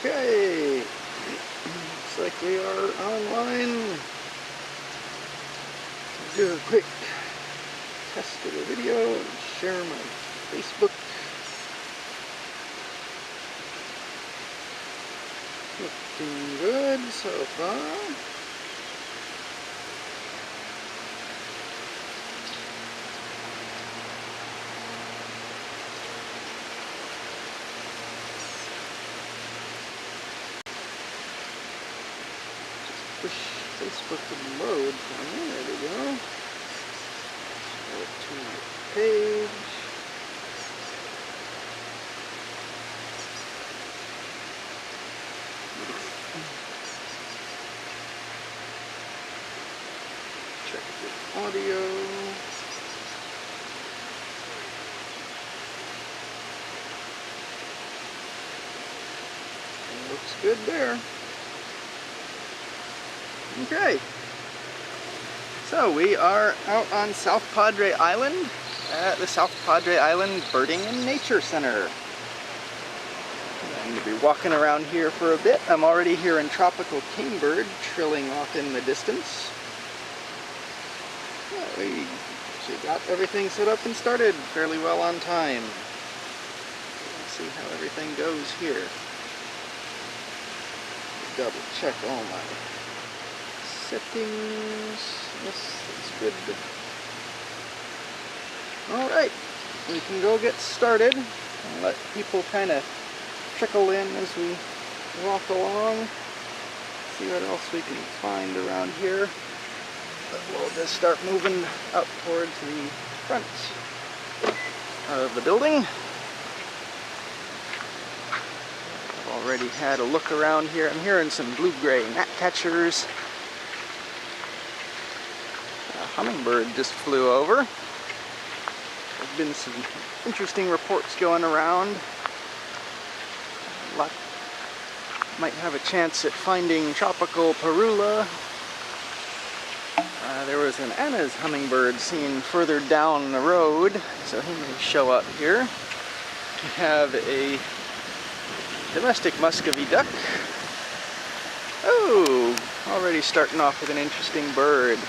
Okay, looks like we are online. Do a quick test of the video and share my Facebook. Looking good so far. Push Facebook to load for me. There we go. Go to the page. Check the audio. Looks good there. Okay, so we are out on South Padre Island at the South Padre Island Birding and Nature Center. I'm going to be walking around here for a bit. I'm already hearing tropical kingbird trilling off in the distance. Yeah, we actually got everything set up and started fairly well on time. Let's see how everything goes here. Double check all my settings. Yes, that's good. Alright, we can go get started and let people kind of trickle in as we walk along. See what else we can find around here. But we'll just start moving up towards the front of the building. I've already had a look around here. I'm hearing some blue-gray gnatcatchers. Hummingbird just flew over. There's been some interesting reports going around. Might have a chance at finding tropical parula. There was an Anna's hummingbird seen further down the road, so he may show up here. We have a domestic Muscovy Duck. Oh, already starting off with an interesting bird.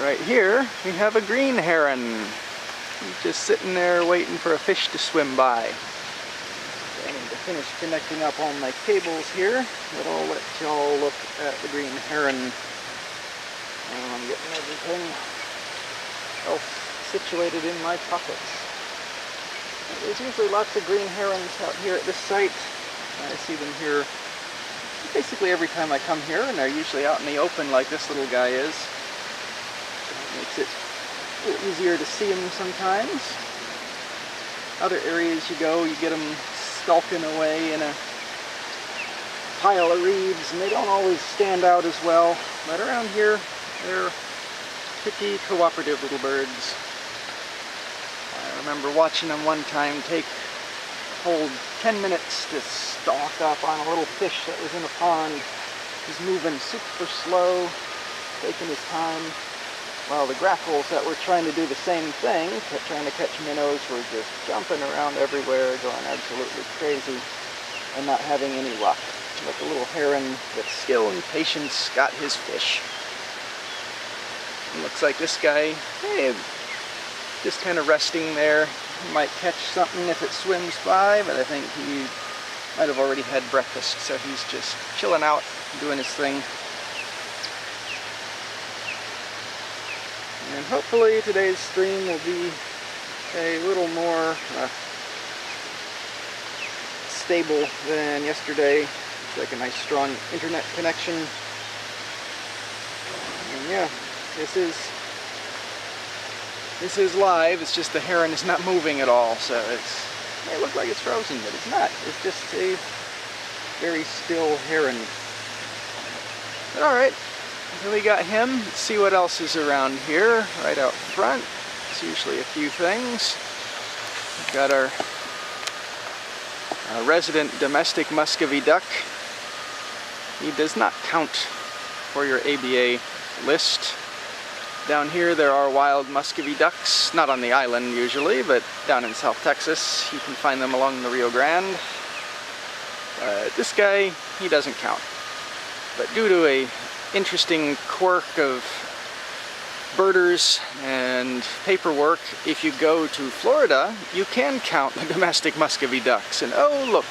Right here, we have a green heron. He's just sitting there waiting for a fish to swim by. So I need to finish connecting up all my cables here, but I'll let y'all look at the green heron. I'm getting everything else situated in my pockets. There's usually lots of green herons out here at this site. I see them here basically every time I come here, and they're usually out in the open like this little guy is. Makes it a little easier to see them sometimes. Other areas you go, you get them skulking away in a pile of reeds, and they don't always stand out as well. But around here, they're pretty cooperative little birds. I remember watching them one time take a whole 10 minutes to stalk up on a little fish that was in a pond. He's moving super slow, taking his time. While the grackles that were trying to do the same thing, trying to catch minnows, were just jumping around everywhere, going absolutely crazy, and not having any luck. But the little heron, with skill and patience, got his fish. It looks like this guy, hey, just kind of resting there. He might catch something if it swims by, but I think he might have already had breakfast, so he's just chilling out, doing his thing. And hopefully today's stream will be a little more stable than yesterday. It's like a nice strong internet connection. And yeah, this is live. It's just the heron is not moving at all, so it may look like it's frozen, but it's not. It's just a very still heron. But alright. So we got him. Let's see what else is around here, right out front. It's usually a few things. We've got our resident domestic Muscovy Duck. He does not count for your ABA list. Down here there are wild Muscovy Ducks, not on the island usually, but down in South Texas. You can find them along the Rio Grande. This guy, he doesn't count. But due to a interesting quirk of birders and paperwork, if you go to Florida, you can count the domestic Muscovy ducks. And oh look,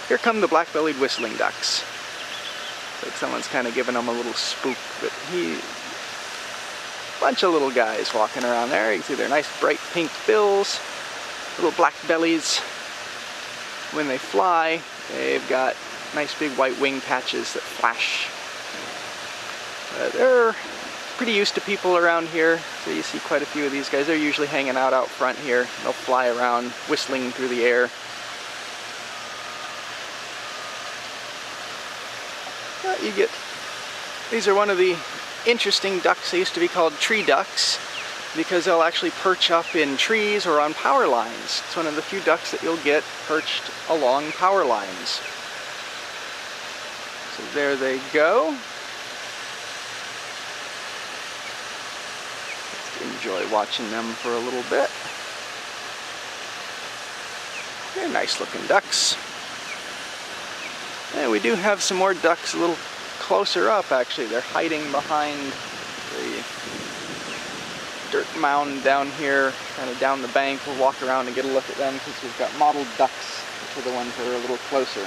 here come the black-bellied whistling ducks. Like someone's kind of giving them a little spook, but bunch of little guys walking around there. You can see their nice bright pink bills, little black bellies. When they fly, they've got nice big white wing patches that flash. They're pretty used to people around here, so you see quite a few of these guys. They're usually hanging out front here. They'll fly around, whistling through the air. These are one of the interesting ducks. They used to be called tree ducks because they'll actually perch up in trees or on power lines. It's one of the few ducks that you'll get perched along power lines. So there they go. Let's enjoy watching them for a little bit. They're nice looking ducks. And we do have some more ducks a little closer up, actually. They're hiding behind the dirt mound down here, kind of down the bank. We'll walk around and get a look at them because we've got mottled ducks, which are the ones that are a little closer.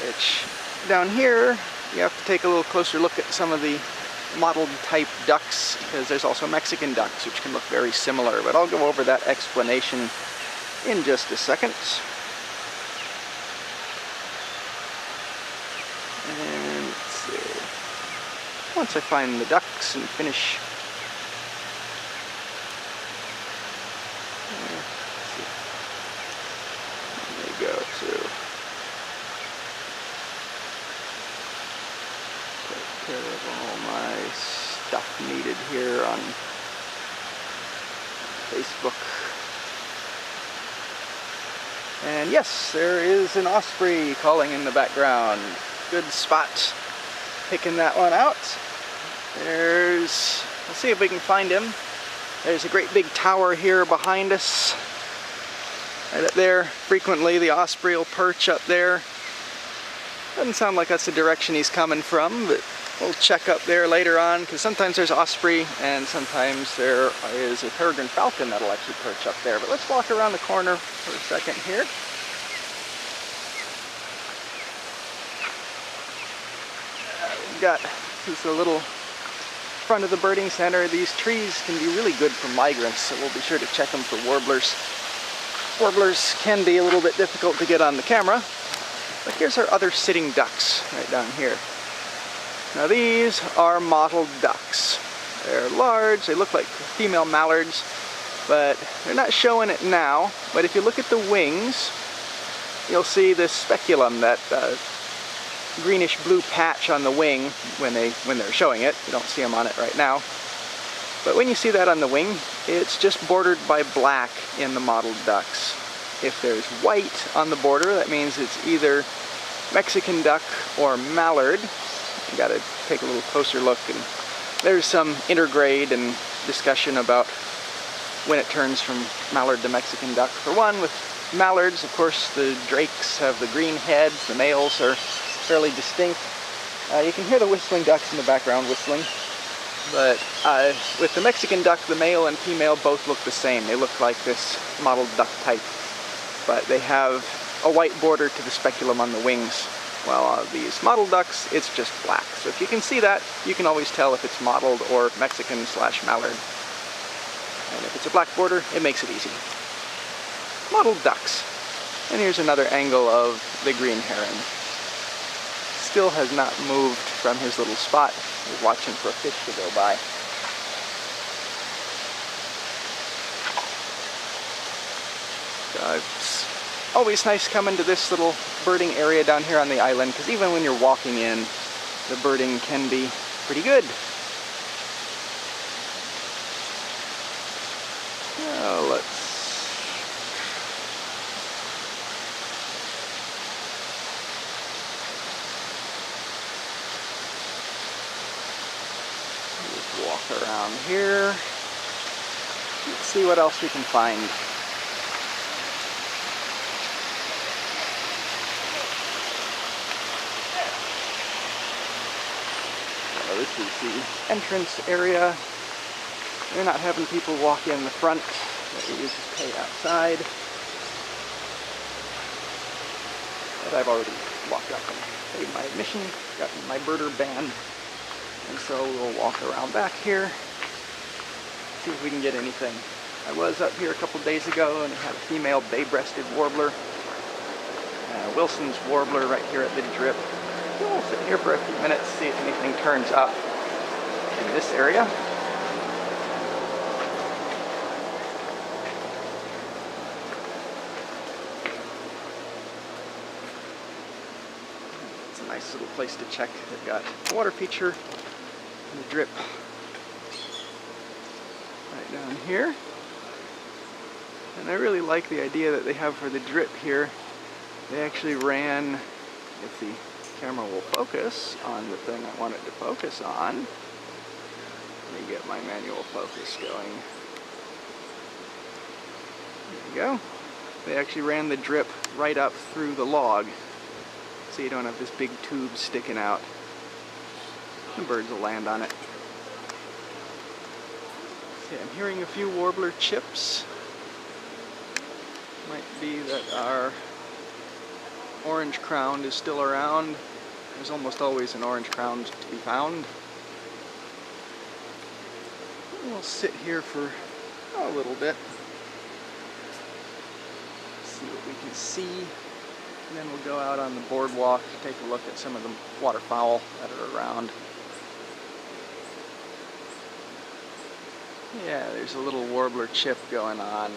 Which, down here, you have to take a little closer look at some of the mottled type ducks, because there's also Mexican ducks, which can look very similar. But I'll go over that explanation in just a second. And let's see. Once I find the ducks and finish. There they go too. Take care of all my stuff needed here on Facebook. And yes, there is an osprey calling in the background. Good spot. Picking that one out. Let's see if we can find him. There's a great big tower here behind us. Right up there. Frequently the osprey will perch up there. Doesn't sound like that's the direction he's coming from, but we'll check up there later on, because sometimes there's osprey and sometimes there is a peregrine falcon that'll actually perch up there. But let's walk around the corner for a second here. We've got this a little front of the birding center. These trees can be really good for migrants, so we'll be sure to check them for warblers. Warblers can be a little bit difficult to get on the camera, but here's our other sitting ducks right down here. Now these are mottled ducks. They're large, they look like female mallards, but they're not showing it now. But if you look at the wings, you'll see this speculum, that greenish blue patch on the wing when they're showing it. You don't see them on it right now. But when you see that on the wing, it's just bordered by black in the mottled ducks. If there's white on the border, that means it's either Mexican duck or mallard. You gotta take a little closer look, and there's some intergrade and discussion about when it turns from mallard to Mexican duck. For one, with mallards, of course, the drakes have the green heads, the males are fairly distinct. You can hear the whistling ducks in the background whistling, but with the Mexican duck, the male and female both look the same. They look like this mottled duck type, but they have a white border to the speculum on the wings. While these mottled ducks, it's just black. So if you can see that, you can always tell if it's mottled or Mexican/mallard. And if it's a black border, it makes it easy. Mottled ducks. And here's another angle of the green heron. Still has not moved from his little spot. He's watching for a fish to go by. It's always nice coming to this little birding area down here on the island, because even when you're walking in, the birding can be pretty good. Now let's just walk around here. Let's see what else we can find. this is the entrance area. They're not having people walk in the front, but you just pay outside. But I've already walked up and paid my admission, got my birder band, and so we'll walk around back here, see if we can get anything. I was up here a couple days ago and had a female bay-breasted warbler, Wilson's warbler right here at the drip. We'll sit here for a few minutes, see if anything turns up in this area. It's a nice little place to check. They've got a water feature and the drip right down here. And I really like the idea that they have for the drip here. They actually ran, if the camera will focus on the thing I want it to focus on. Let me get my manual focus going. There you go. They actually ran the drip right up through the log, so you don't have this big tube sticking out. The birds will land on it. Okay, I'm hearing a few warbler chips. Might be that our orange crowned is still around. There's almost always an orange crowned to be found. We'll sit here for a little bit, see what we can see, and then we'll go out on the boardwalk, take a look at some of the waterfowl that are around. Yeah, there's a little warbler chip going on.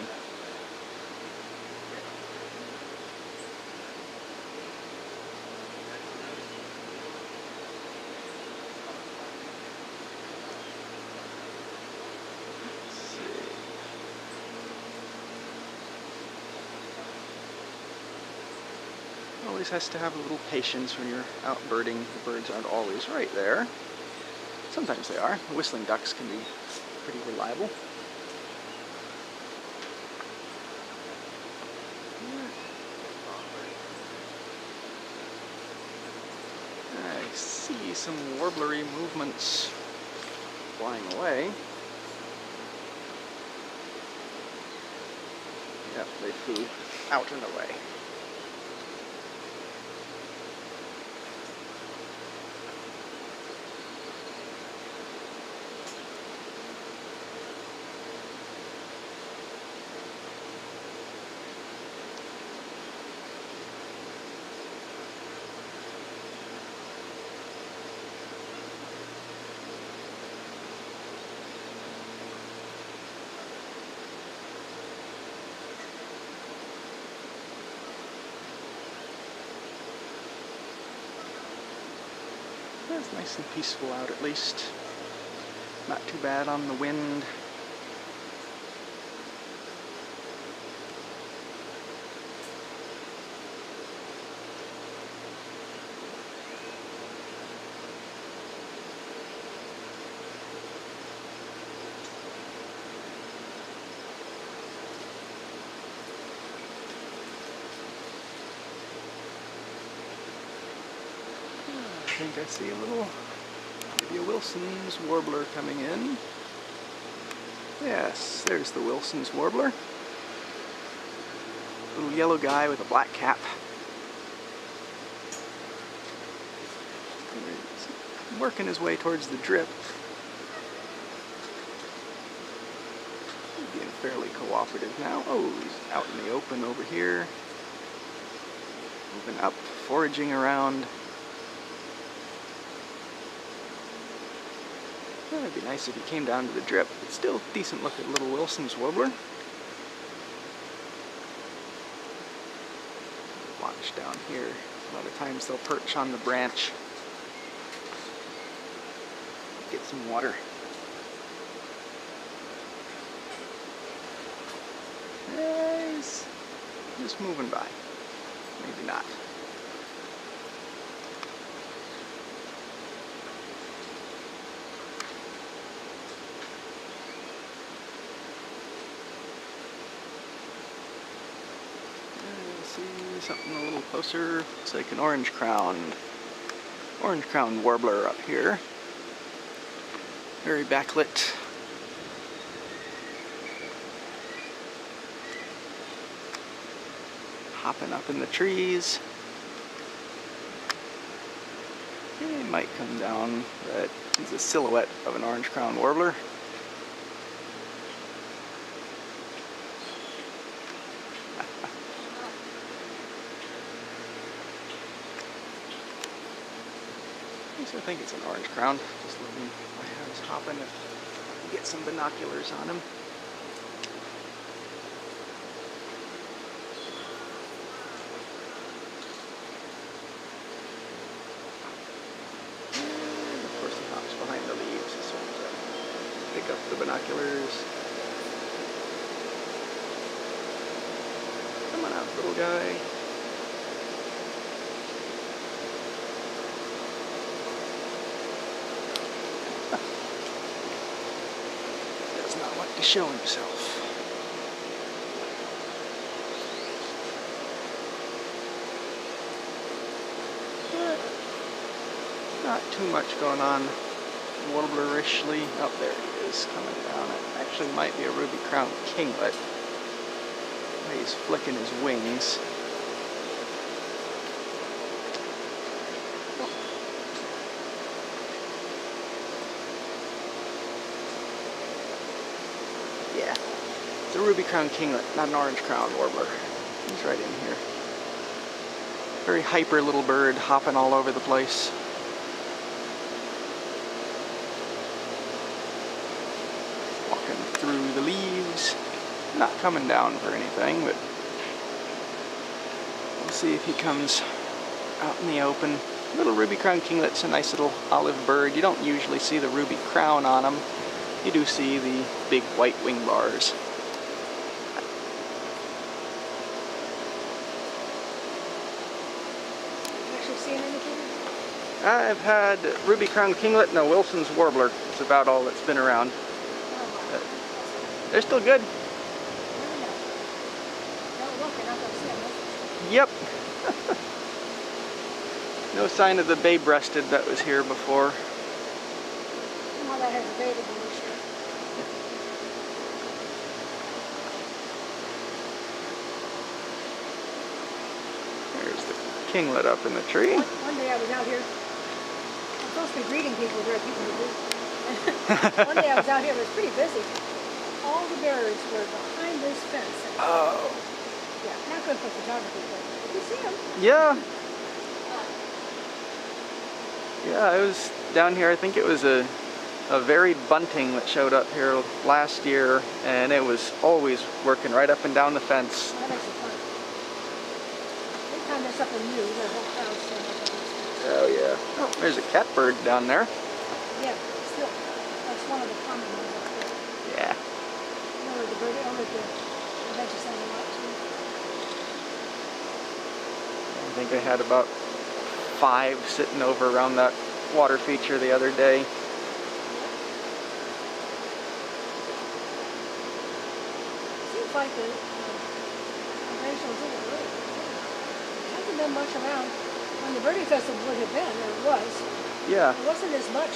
Always has to have a little patience when you're out birding. The birds aren't always right there. Sometimes they are. The whistling ducks can be pretty reliable. I see some warblery movements flying away. Yep, they flew out and away. It's nice and peaceful out at least. Not too bad on the wind. I think I see a little, maybe a Wilson's warbler coming in. Yes, there's the Wilson's warbler. Little yellow guy with a black cap. He's working his way towards the drip. He's being fairly cooperative now. Oh, he's out in the open over here. Moving up, foraging around. Well, it'd be nice if he came down to the drip. It's still a decent looking little Wilson's warbler. Watch down here. A lot of times they'll perch on the branch. Get some water. He's just moving by. Maybe not. See something a little closer. Looks like an orange crowned warbler up here. Very backlit. Hopping up in the trees. He might come down, but he's a silhouette of an orange-crowned warbler. I think it's an orange crown. Just looking while I was hopping if I can get some binoculars on him. And of course he hops behind the leaves as soon as I pick up the binoculars. Come on out, little guy. Not like to show himself. But not too much going on warbler-ishly. Oh, there he is coming down. It actually might be a ruby-crowned kinglet. He's flicking his wings. Yeah, it's a ruby-crowned kinglet, not an orange-crowned warbler. He's right in here. Very hyper little bird, hopping all over the place. Walking through the leaves. Not coming down for anything, but we'll see if he comes out in the open. Little ruby-crowned kinglet's a nice little olive bird. You don't usually see the ruby crown on them. You do see the big white wing bars. Actually seen anything? I've had ruby-crowned kinglet and a Wilson's warbler. It's about all that's been around. They're still good. Yep. No sign of the bay-breasted that was here before. Well, that has a baby in this year. There's the kinglet up in the tree. One day I was out here. I'm supposed to be greeting people. There are people who do. One day I was out here. It was pretty busy. All the birds were behind this fence. Oh. Yeah, not good for photography, but you see them. Yeah. Yeah, I was down here. I think it was a varied bunting that showed up here last year, and it was always working right up and down the fence. That makes it fun. Every time there's something new, there's a whole crowd standing up on this fence. Oh yeah. Oh, there's a catbird down there. Yeah, still. That's one of the common ones up there. Yeah. You know, the bird, I bet you send them out too. I think I had about 5 sitting over around that water feature the other day. Seems like the migrations in the road. There hasn't been much around. When the birding festival would have been, there was. Yeah. It wasn't as much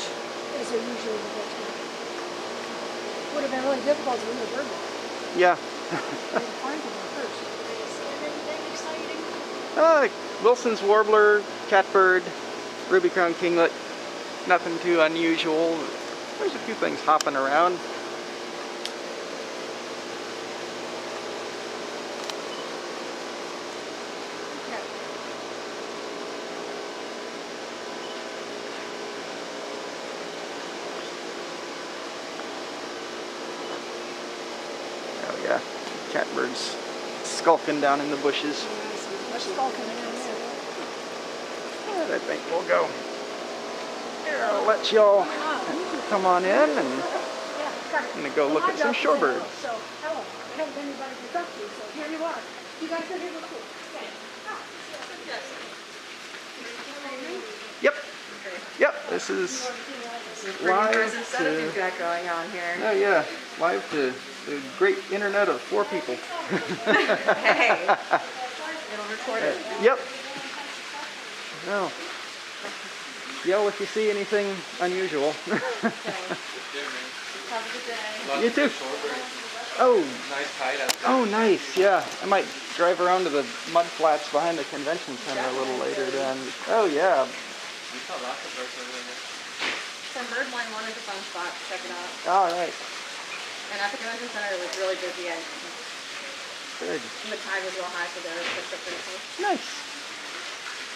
as there usually would have been. It would have been really difficult to win the bird walk. Yeah. Find them first. Are you seeing anything exciting? Wilson's warbler, catbird, ruby-crowned kinglet. Nothing too unusual. There's a few things hopping around. Oh yeah, catbirds skulking down in the bushes. Much skulking in there. And I think we'll go. Here, I'll let y'all come on in, and I'm gonna go look at some shorebirds. So, hello. I haven't anybody to talk to, so here you are. You guys are here before. Yep. Yep. This is live to. You've got going on here. Oh yeah, live to the great internet of 4 people. Hey, it'll record it. Yep. No. yell if you see anything unusual. Okay. Have a good day. You too. Oh. Nice hide out there. Oh, nice. Yeah. I might drive around to the mud flats behind the convention center a little later then. Oh, yeah. We saw lots of birds over there. From Birdline, one is a fun spot to check it out. All right. And at the convention center, it was really busy. And Good. the tide was real high, so they were pushed up pretty close. Nice.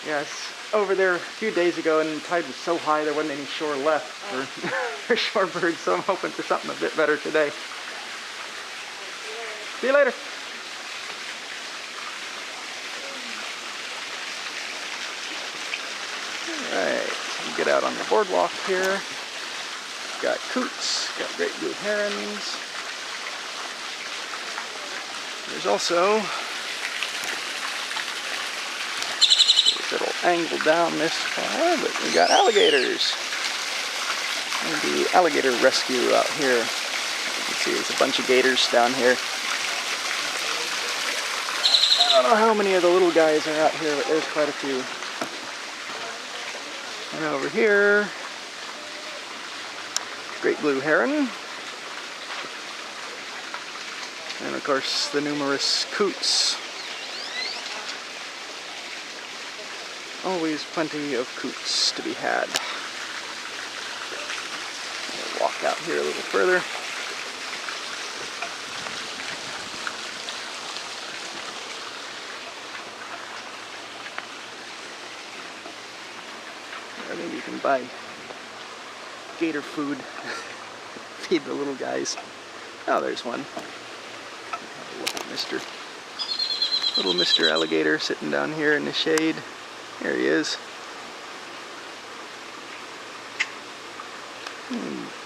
Yes. Over there a few days ago, and the tide was so high there wasn't any shore left for, for shorebirds, so I'm hoping for something a bit better today. See you later. Alright, we get out on the boardwalk here. Got coots, got great blue herons. There's also, it'll angle down this far, but we got alligators. And the alligator rescue out here. You can see there's a bunch of gators down here. I don't know how many of the little guys are out here, but there's quite a few. And over here, great blue heron. And of course the numerous coots. Always plenty of coots to be had. We'll walk out here a little further. I think you can buy gator food, feed the little guys. Oh, there's one. Look at little Mr. Alligator sitting down here in the shade. There he is.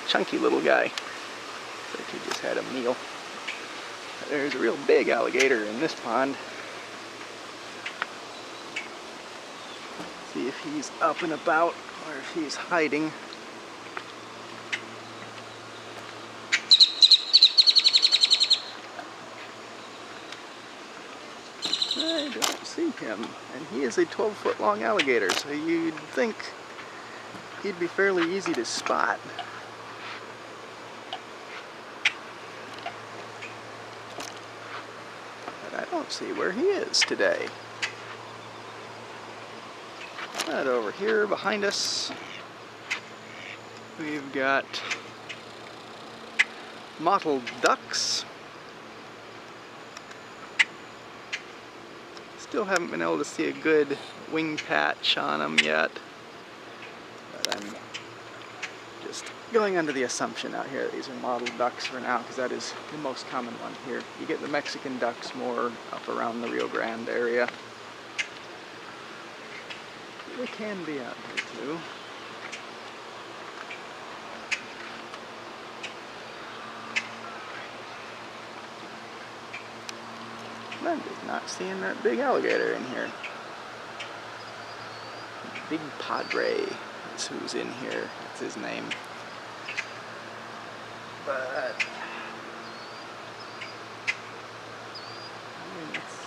Chunky little guy. Looks like he just had a meal. There's a real big alligator in this pond. See if he's up and about or if he's hiding. I don't see him, and he is a 12-foot long alligator, so you'd think he'd be fairly easy to spot. But I don't see where he is today. Right over here behind us, we've got Mottled Ducks. Still haven't been able to see a good wing patch on them yet, but I'm just going under the assumption out here that these are mottled ducks for now, because that is the most common one here. You get the Mexican ducks more up around the Rio Grande area. They can be out here too. I'm just not seeing that big alligator in here. Big Padre is who's in here. That's his name. But I mean, it's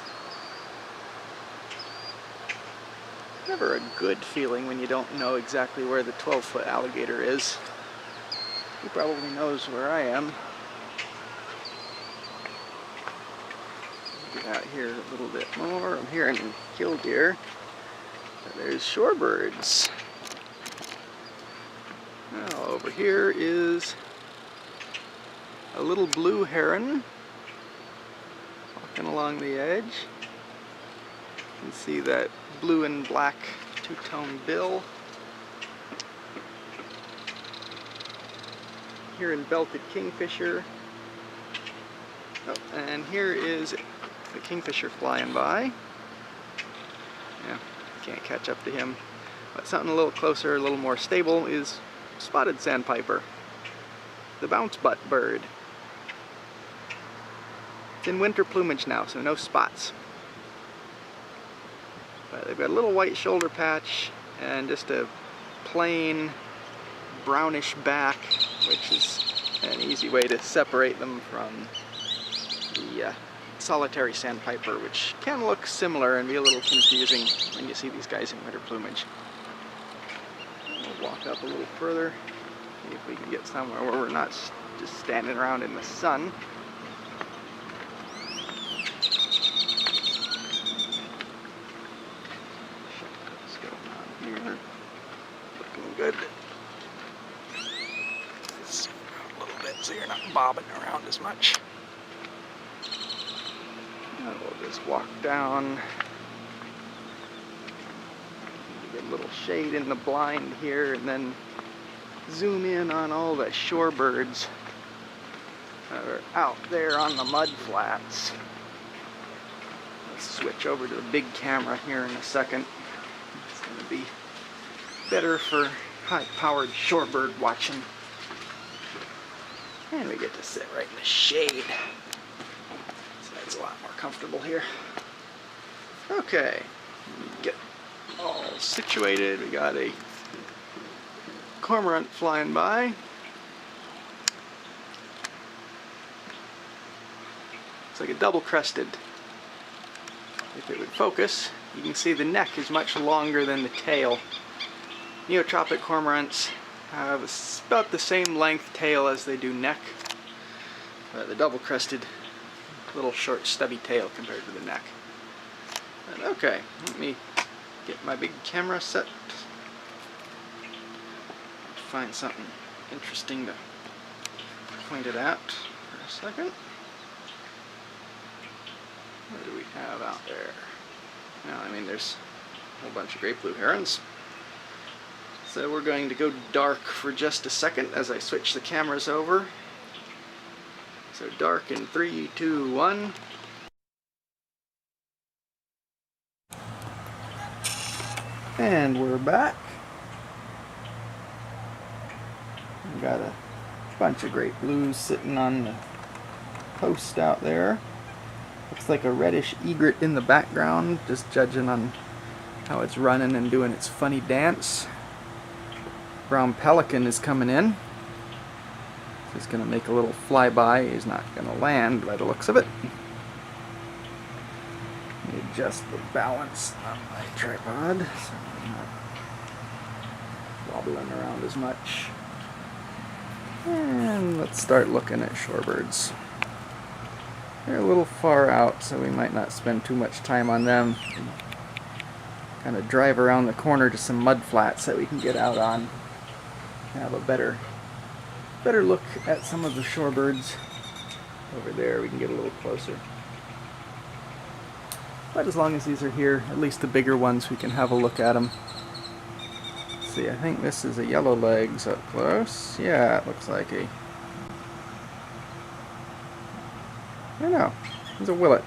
never a good feeling when you don't know exactly where the 12-foot alligator is. He probably knows where I am. Get out here a little bit more. I'm hearing killdeer. There's shorebirds. Now over here is a little blue heron walking along the edge. You can see that blue and black two-tone bill. Here in belted kingfisher. Oh, and here is the kingfisher flying by. Yeah, can't catch up to him. But something a little closer, a little more stable is spotted sandpiper, the bounce butt bird. It's in winter plumage now, so no spots. But they've got a little white shoulder patch and just a plain brownish back, which is an easy way to separate them from the solitary sandpiper, which can look similar and be a little confusing when you see these guys in winter plumage. walk up a little further, see if we can get somewhere where we're not just standing around in the sun. Check what's going on here. Looking good. Zoom out a little bit so you're not bobbing around as much. And we'll just walk down. Get a little shade in the blind here, and then zoom in on all the shorebirds that are out there on the mud flats. Let's switch over to the big camera here in a second. It's going to be better for high-powered shorebird watching. And we get to sit right in the shade. So that's a lot more comfortable here. Okay, get all situated. We got a cormorant flying by. It's like a double-crested. If it would focus, you can see the neck is much longer than the tail. Neotropic cormorants have about the same length tail as they do neck. The double-crested, little short stubby tail compared to the neck. And okay, let me get my big camera set. Find something interesting to point it at for a second. What do we have out there? Well, I mean, there's a whole bunch of great blue herons. So we're going to go dark for just a second as I switch the cameras over. So dark in 3, 2, 1. And we're back. We've got a bunch of great blues sitting on the post out there. Looks like a reddish egret in the background, just judging on how it's running and doing its funny dance. Brown pelican is coming in. He's going to make a little flyby. He's not going to land by the looks of it. Let me adjust the balance on my tripod so I'm not wobbling around as much. And let's start looking at shorebirds. They're a little far out, so we might not spend too much time on them. Kind of drive around the corner to some mud flats that we can get out on. Have a better look at some of the shorebirds. Over there we can get a little closer. But as long as these are here, at least the bigger ones, we can have a look at them. Let's see, I think this is a yellow legs up close. Yeah, it looks like a... I don't know. It's a willet.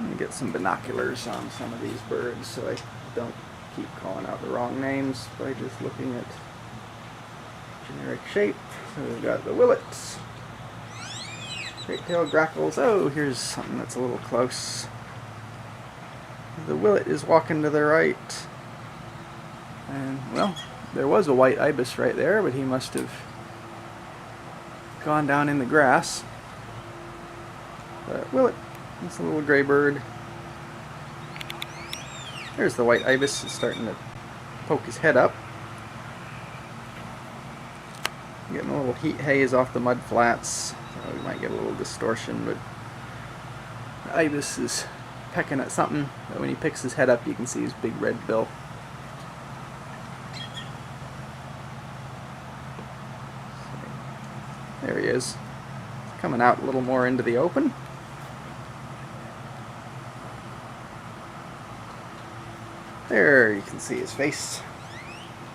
Let me get some binoculars on some of these birds so I don't keep calling out the wrong names by just looking at generic shape. So we've got the willets. Great-tailed grackles. Oh, here's something that's a little close. The willet is walking to the right. And, well, there was a white ibis right there, but he must have gone down in the grass. But willet, it's a little gray bird. There's the white ibis. He's starting to poke his head up. Getting a little heat haze off the mud flats. We might get a little distortion, but the ibis is pecking at something. But when he picks his head up, you can see his big red bill. There he is. Coming out a little more into the open. There, you can see his face.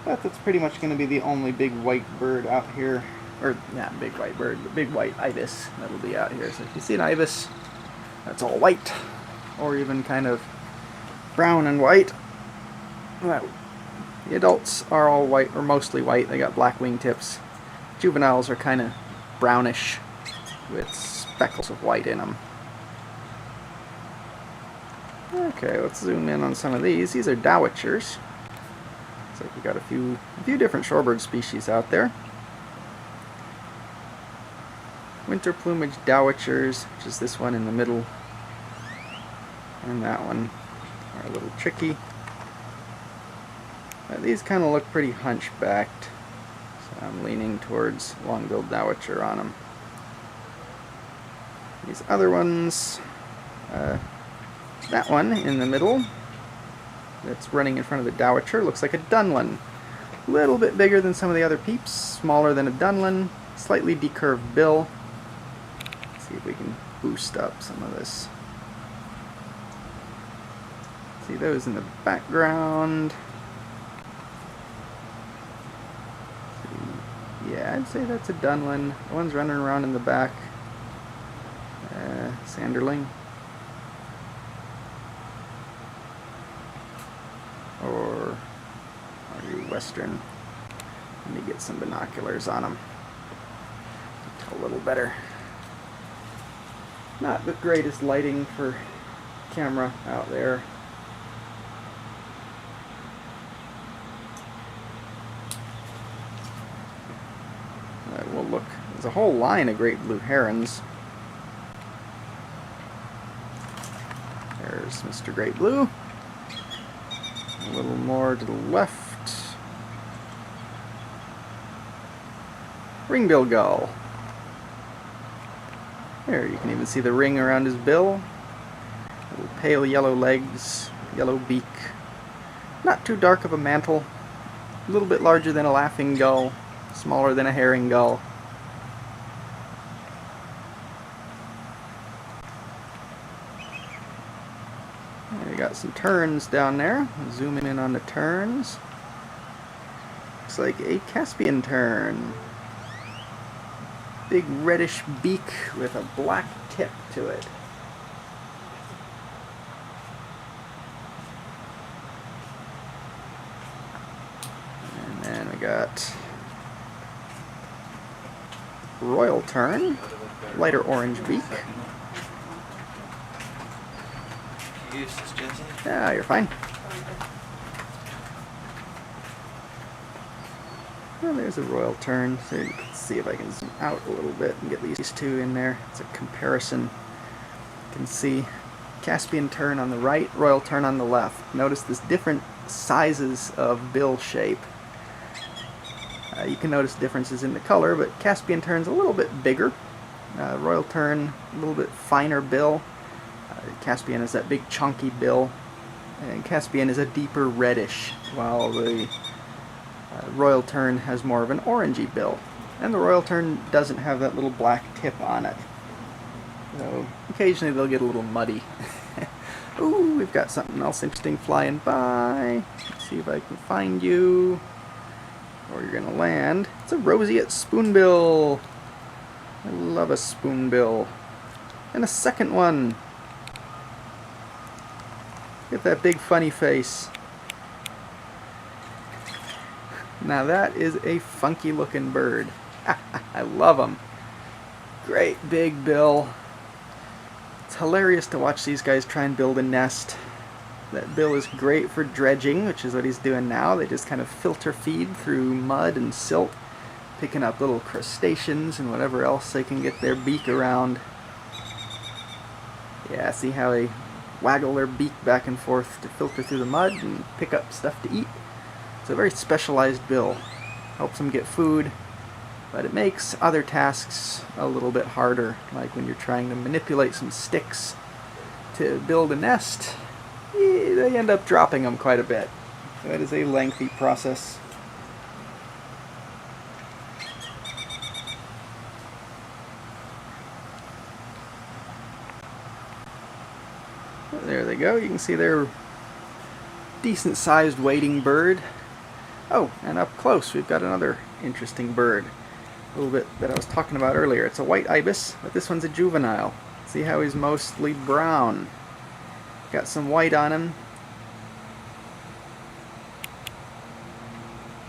But that's pretty much going to be the only big white bird out here. Or, not big white bird, but big white ibis that'll be out here. So if you see an ibis that's all white, or even kind of brown and white, well, the adults are all white, or mostly white. They got black wingtips. Juveniles are kind of brownish with speckles of white in them. Okay, let's zoom in on some of these. These are Dowagers. Looks like we got a few different shorebird species out there. Winter plumage Dowagers, which is this one in the middle, and that one are a little tricky. These kind of look pretty hunchbacked, so I'm leaning towards long-billed Dowager on them. These other ones, that one in the middle that's running in front of the Dowager looks like a Dunlin. A little bit bigger than some of the other peeps, smaller than a Dunlin, slightly decurved bill. Let's see if we can boost up some of this. See those in the background. Yeah, I'd say that's a Dunlin. The one's running around in the back. Sanderling. Or are you Western? Let me get some binoculars on them. Tell a little better. Not the greatest lighting for camera out there. We'll look. There's a whole line of great blue herons. There's Mr. Great Blue. A little more to the left. Ring-billed gull. There, you can even see the ring around his bill. Little pale yellow legs, yellow beak. Not too dark of a mantle. A little bit larger than a laughing gull. Smaller than a herring gull. We got some terns down there. Zooming in on the terns. Looks like a Caspian tern. Big reddish beak with a black tip to it. And then we got royal tern, lighter orange beak. Yeah, you're fine. Well, there's a royal tern. So you can see if I can zoom out a little bit and get these two in there. It's a comparison. You can see Caspian tern on the right, royal tern on the left. Notice there's different sizes of bill shape. You can notice differences in the color, but Caspian tern's a little bit bigger. Royal tern, a little bit finer bill. Caspian is that big chunky bill, and Caspian is a deeper reddish, while the royal tern has more of an orangey bill. And the royal tern doesn't have that little black tip on it. So occasionally they'll get a little muddy. Ooh, we've got something else interesting flying by. Let's see if I can find you. Or you're gonna land. It's a roseate spoonbill. I love a spoonbill. And a second one. Get that big funny face. Now that is a funky looking bird. I love them. Great big bill. It's hilarious to watch these guys try and build a nest. That bill is great for dredging, which is what he's doing now. They just kind of filter feed through mud and silt, picking up little crustaceans and whatever else they can get their beak around. Yeah, see how they waggle their beak back and forth to filter through the mud and pick up stuff to eat. It's a very specialized bill. Helps them get food, but it makes other tasks a little bit harder, like when you're trying to manipulate some sticks to build a nest. They end up dropping them quite a bit. So it is a lengthy process. There they go. You can see they're a decent sized wading bird. Oh, and up close we've got another interesting bird. A little bit that I was talking about earlier. It's a white ibis, but this one's a juvenile. See how he's mostly brown. Got some white on him.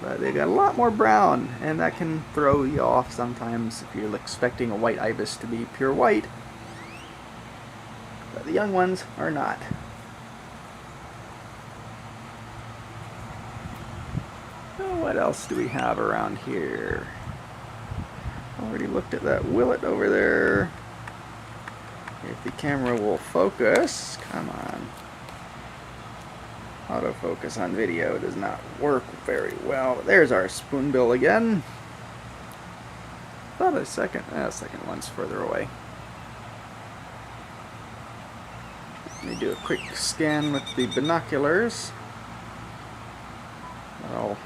But they've got a lot more brown, and that can throw you off sometimes if you're expecting a white ibis to be pure white. But the young ones are not. Oh, what else do we have around here? Already looked at that willet over there. If the camera will focus, come on. Autofocus on video does not work very well. But there's our spoonbill again. Thought a second one's further away. Let me do a quick scan with the binoculars. I'll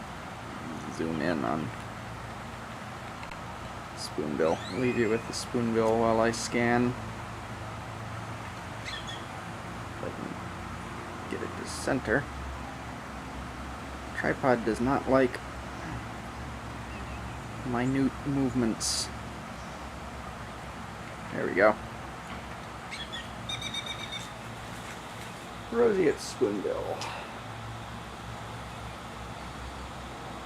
zoom in on spoonbill. Leave you with the spoonbill while I scan. If I can get it to center. Tripod does not like minute movements. There we go. Roseate spoonbill.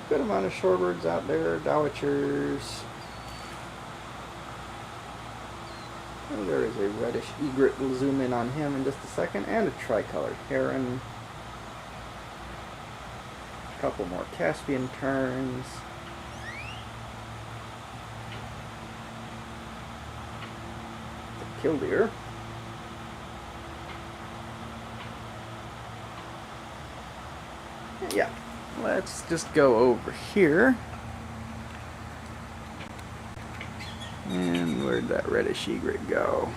Good amount of shorebirds out there, Dowagers. And there is a reddish egret. We'll zoom in on him in just a second, and a tricolored heron. A couple more Caspian terns. Killdeer. Yeah, let's just go over here. And where'd that reddish egret go?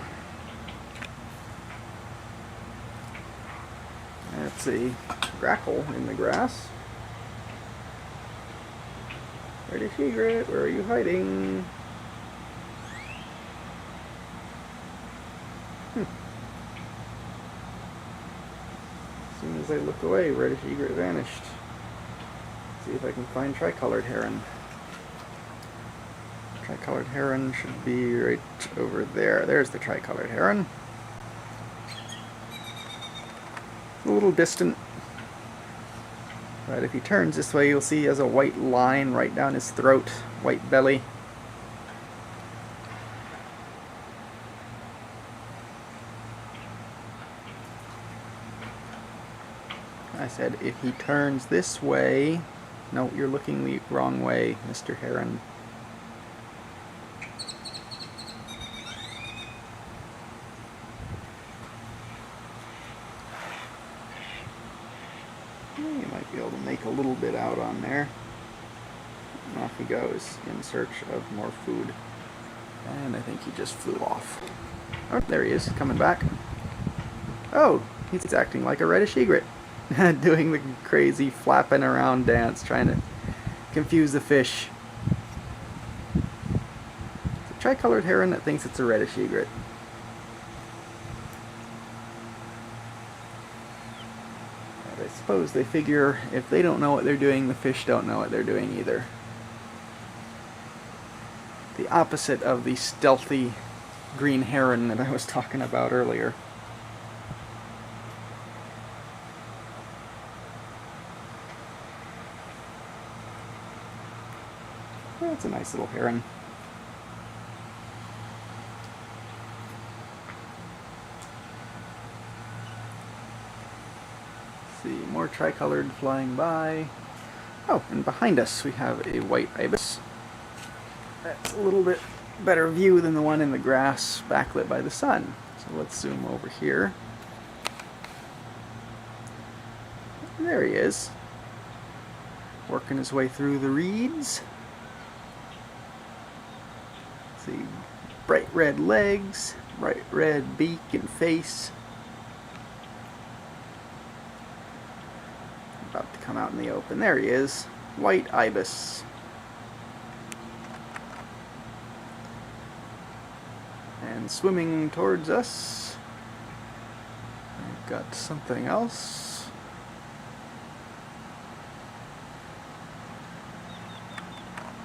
That's a grackle in the grass. Reddish egret, where are you hiding? As soon as I looked away, reddish egret vanished. See if I can find tricolored heron. Tricolored heron should be right over there. There's the tricolored heron. A little distant. But if he turns this way, you'll see he has a white line right down his throat, white belly. I said if he turns this way. No, you're looking the wrong way, Mr. Heron. You might be able to make a little bit out on there. And off he goes in search of more food. And I think he just flew off. Oh, there he is, coming back. Oh, he's acting like a reddish egret. Doing the crazy flapping around dance, trying to confuse the fish. It's a tricolored heron that thinks it's a reddish egret. And I suppose they figure if they don't know what they're doing, the fish don't know what they're doing either. The opposite of the stealthy green heron that I was talking about earlier. That's a nice little heron. See, more tricolored flying by. Oh, and behind us we have a white ibis. That's a little bit better view than the one in the grass backlit by the sun. So let's zoom over here. There he is. Working his way through the reeds. See, bright red legs, bright red beak and face. About to come out in the open. There he is, white ibis. And swimming towards us, I've got something else.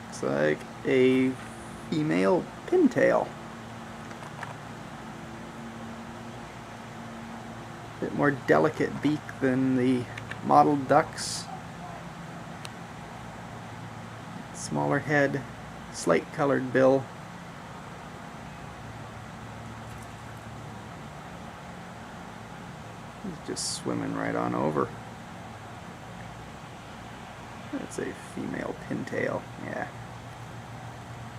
Looks like a female pintail. Bit more delicate beak than the mottled ducks. Smaller head, slate colored bill. He's just swimming right on over. That's a female pintail, yeah.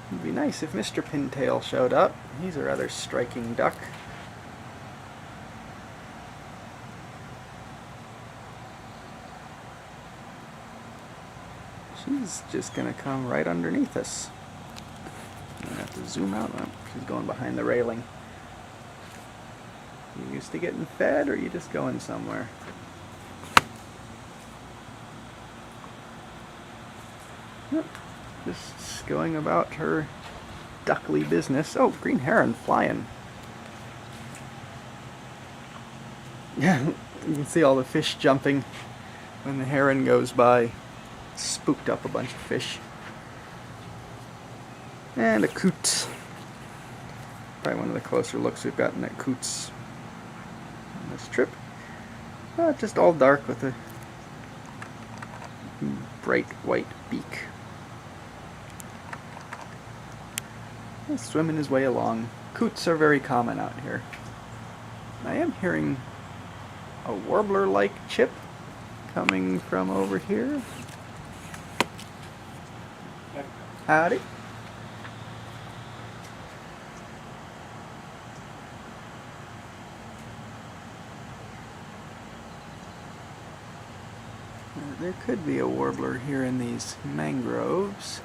It'd be nice if Mr. Pintail showed up. He's a rather striking duck. She's just gonna come right underneath us. I'm gonna have to zoom out. Oh, she's going behind the railing. You used to getting fed, or you just going somewhere? Yep. Just going about her duckly business. Oh, green heron flying. Yeah, you can see all the fish jumping when the heron goes by. Spooked up a bunch of fish. And a coot. Probably one of the closer looks we've gotten at coots on this trip. Just all dark with a bright white beak. He's swimming his way along. Coots are very common out here. I am hearing a warbler-like chip coming from over here. Howdy. There could be a warbler here in these mangroves.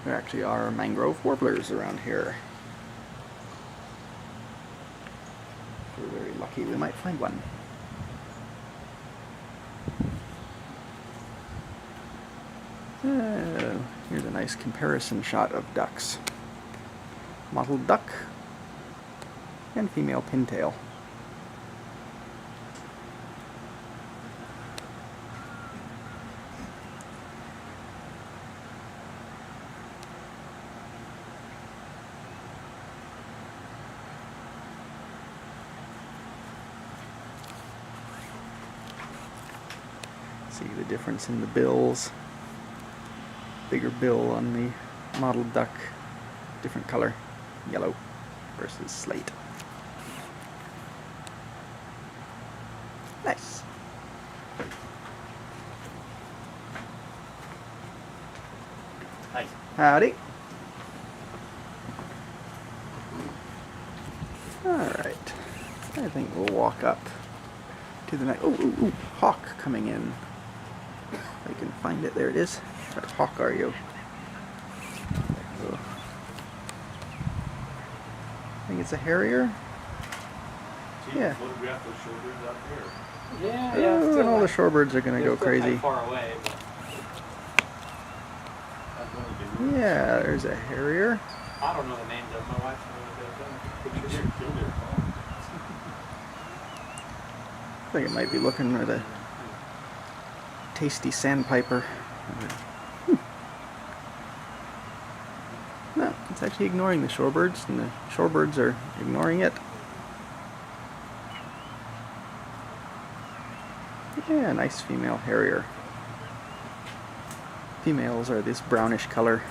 There actually are mangrove warblers around here. If we're very lucky, we might find one. Here's a nice comparison shot of ducks. Mottled duck and female pintail. See the difference in the bills. Bigger bill on the mottled duck, different color, yellow versus slate. Nice. Hi. Howdy. Alright, I think we'll walk up to the next. Ooh, hawk coming in. If I can find it, there it is. What hawk are you? I think it's a harrier. Yeah. Photograph those shorebirds out there. Yeah, Oh, and all the shorebirds are gonna go crazy. Far away, but Yeah, there's a harrier. I don't know the names of them. My wife knows what they've done. I think it might be looking for the tasty sandpiper. No, it's actually ignoring the shorebirds, and the shorebirds are ignoring it. Yeah, nice female harrier. Females are this brownish color,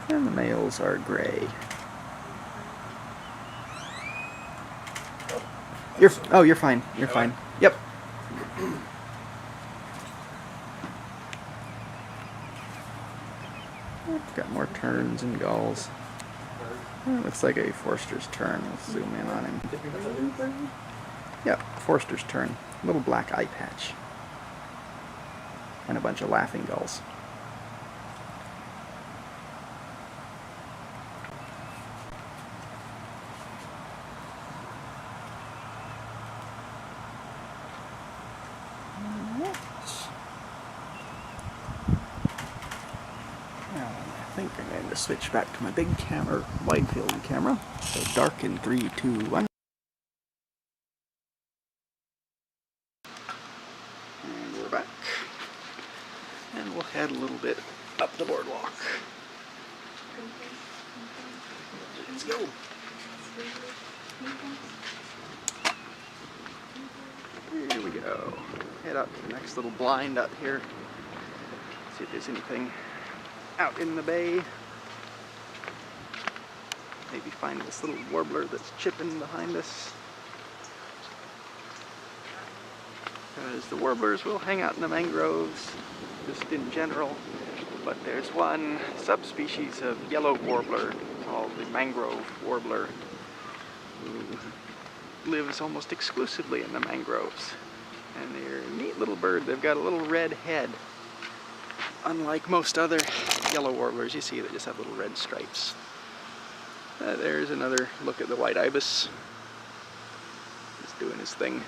and the males are gray. You're fine. You're fine. Yep. Got more terns and gulls. Looks like a Forster's tern. Let's zoom in on him. Yep, Forster's tern. Little black eye patch. And a bunch of laughing gulls. I think I'm going to switch back to my big camera, wide field camera. So dark in 3, 2, 1. And we're back. And we'll head a little bit up the boardwalk. Let's go. Here we go. Head up to the next little blind up here. See if there's anything out in the bay. Maybe find this little warbler that's chipping behind us. Because the warblers will hang out in the mangroves, just in general. But there's one subspecies of yellow warbler called the Mangrove Warbler who lives almost exclusively in the mangroves. And they're a neat little bird. They've got a little red head. Unlike most other yellow warblers, you see they just have little red stripes. There's another look at the white ibis. He's doing his thing.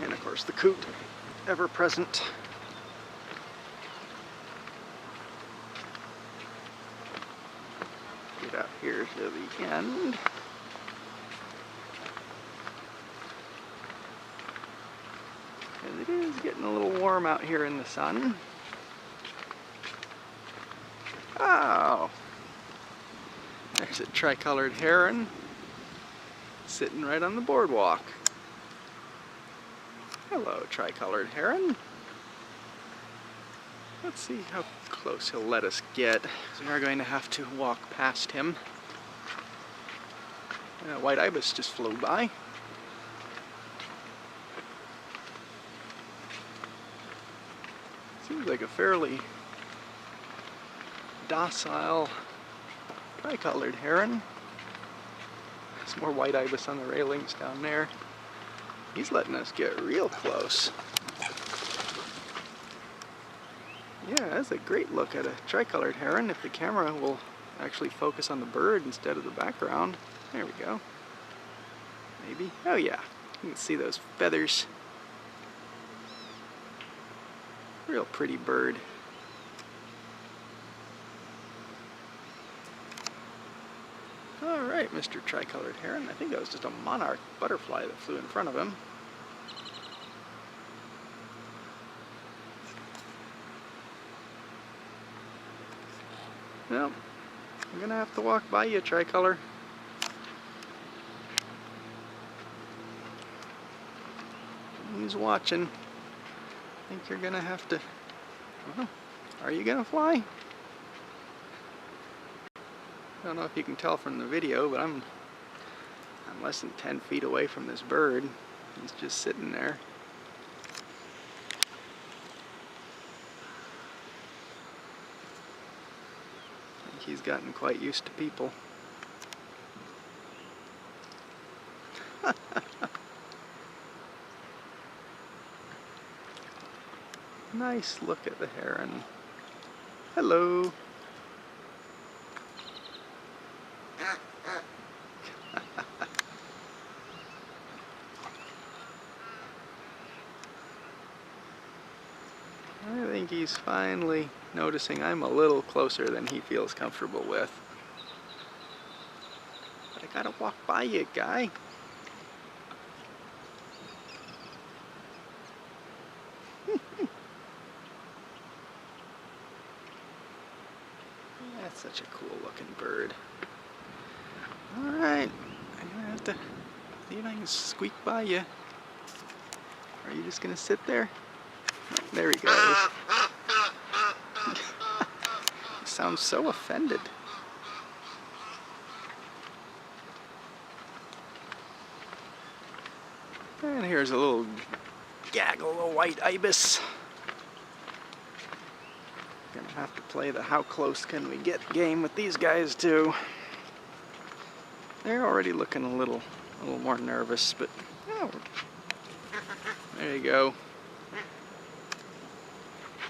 And of course the coot, ever present. Get out here to the end. And it is getting a little warm out here in the sun. Oh! There's a tricolored heron sitting right on the boardwalk. Hello, tricolored heron. Let's see how close he'll let us get. We are going to have to walk past him. White ibis just flew by. Seems like a fairly docile tricolored heron. There's more white ibis on the railings down there. He's letting us get real close. Yeah, that's a great look at a tricolored heron if the camera will actually focus on the bird instead of the background. There we go. Maybe. Oh yeah, you can see those feathers. Real pretty bird. Alright, Mr. Tricolored Heron. I think that was just a monarch butterfly that flew in front of him. Well, I'm gonna have to walk by you, Tricolor. He's watching. I think you're gonna have to... Well, are you gonna fly? I don't know if you can tell from the video, but I'm less than 10 feet away from this bird. He's just sitting there. I think he's gotten quite used to people. Nice look at the heron. Hello. I think he's finally noticing I'm a little closer than he feels comfortable with. But I gotta walk by you, guy. That's such a cool looking bird. Alright, I'm gonna have to see if I can squeak by you. Are you just gonna sit there? There he goes. He sounds so offended. And here's a little gaggle of white ibis. Gonna have to play the how close can we get game with these guys too. They're already looking a little more nervous, but oh, there you go.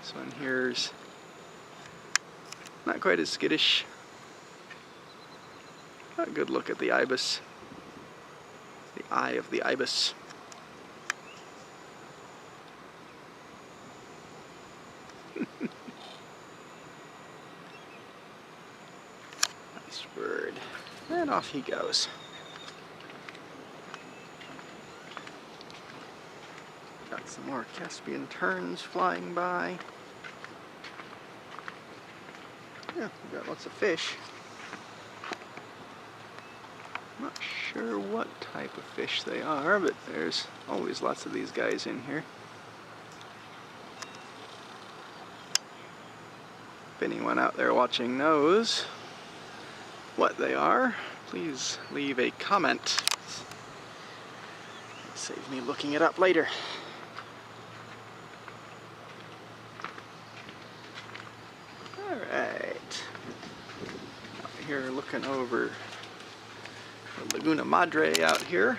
This one here's not quite as skittish. A good look at the ibis. The eye of the ibis. Nice bird. And off he goes. Got some more Caspian terns flying by. Yeah, we've got lots of fish. Not sure what type of fish they are, but there's always lots of these guys in here. If anyone out there watching knows what they are, please leave a comment. Save me looking it up later. Alright. Out here Looking over the Laguna Madre out here.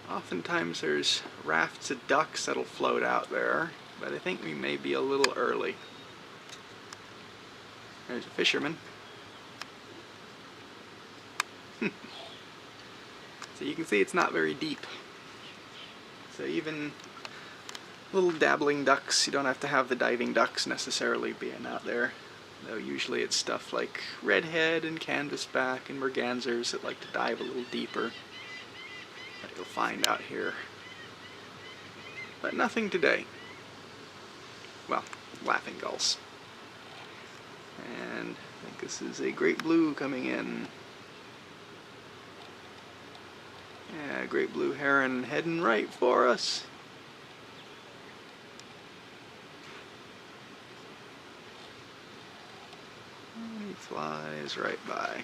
Oftentimes there's rafts of ducks that'll float out there, but I think we may be a little early. There's a fisherman. So you can see it's not very deep. So even little dabbling ducks, you don't have to have the diving ducks necessarily being out there. Though usually it's stuff like redhead and canvasback and mergansers that like to dive a little deeper that you'll find out here. But nothing today. Well, laughing gulls. And I think this is a great blue coming in. Yeah, great blue heron heading right for us. He flies right by.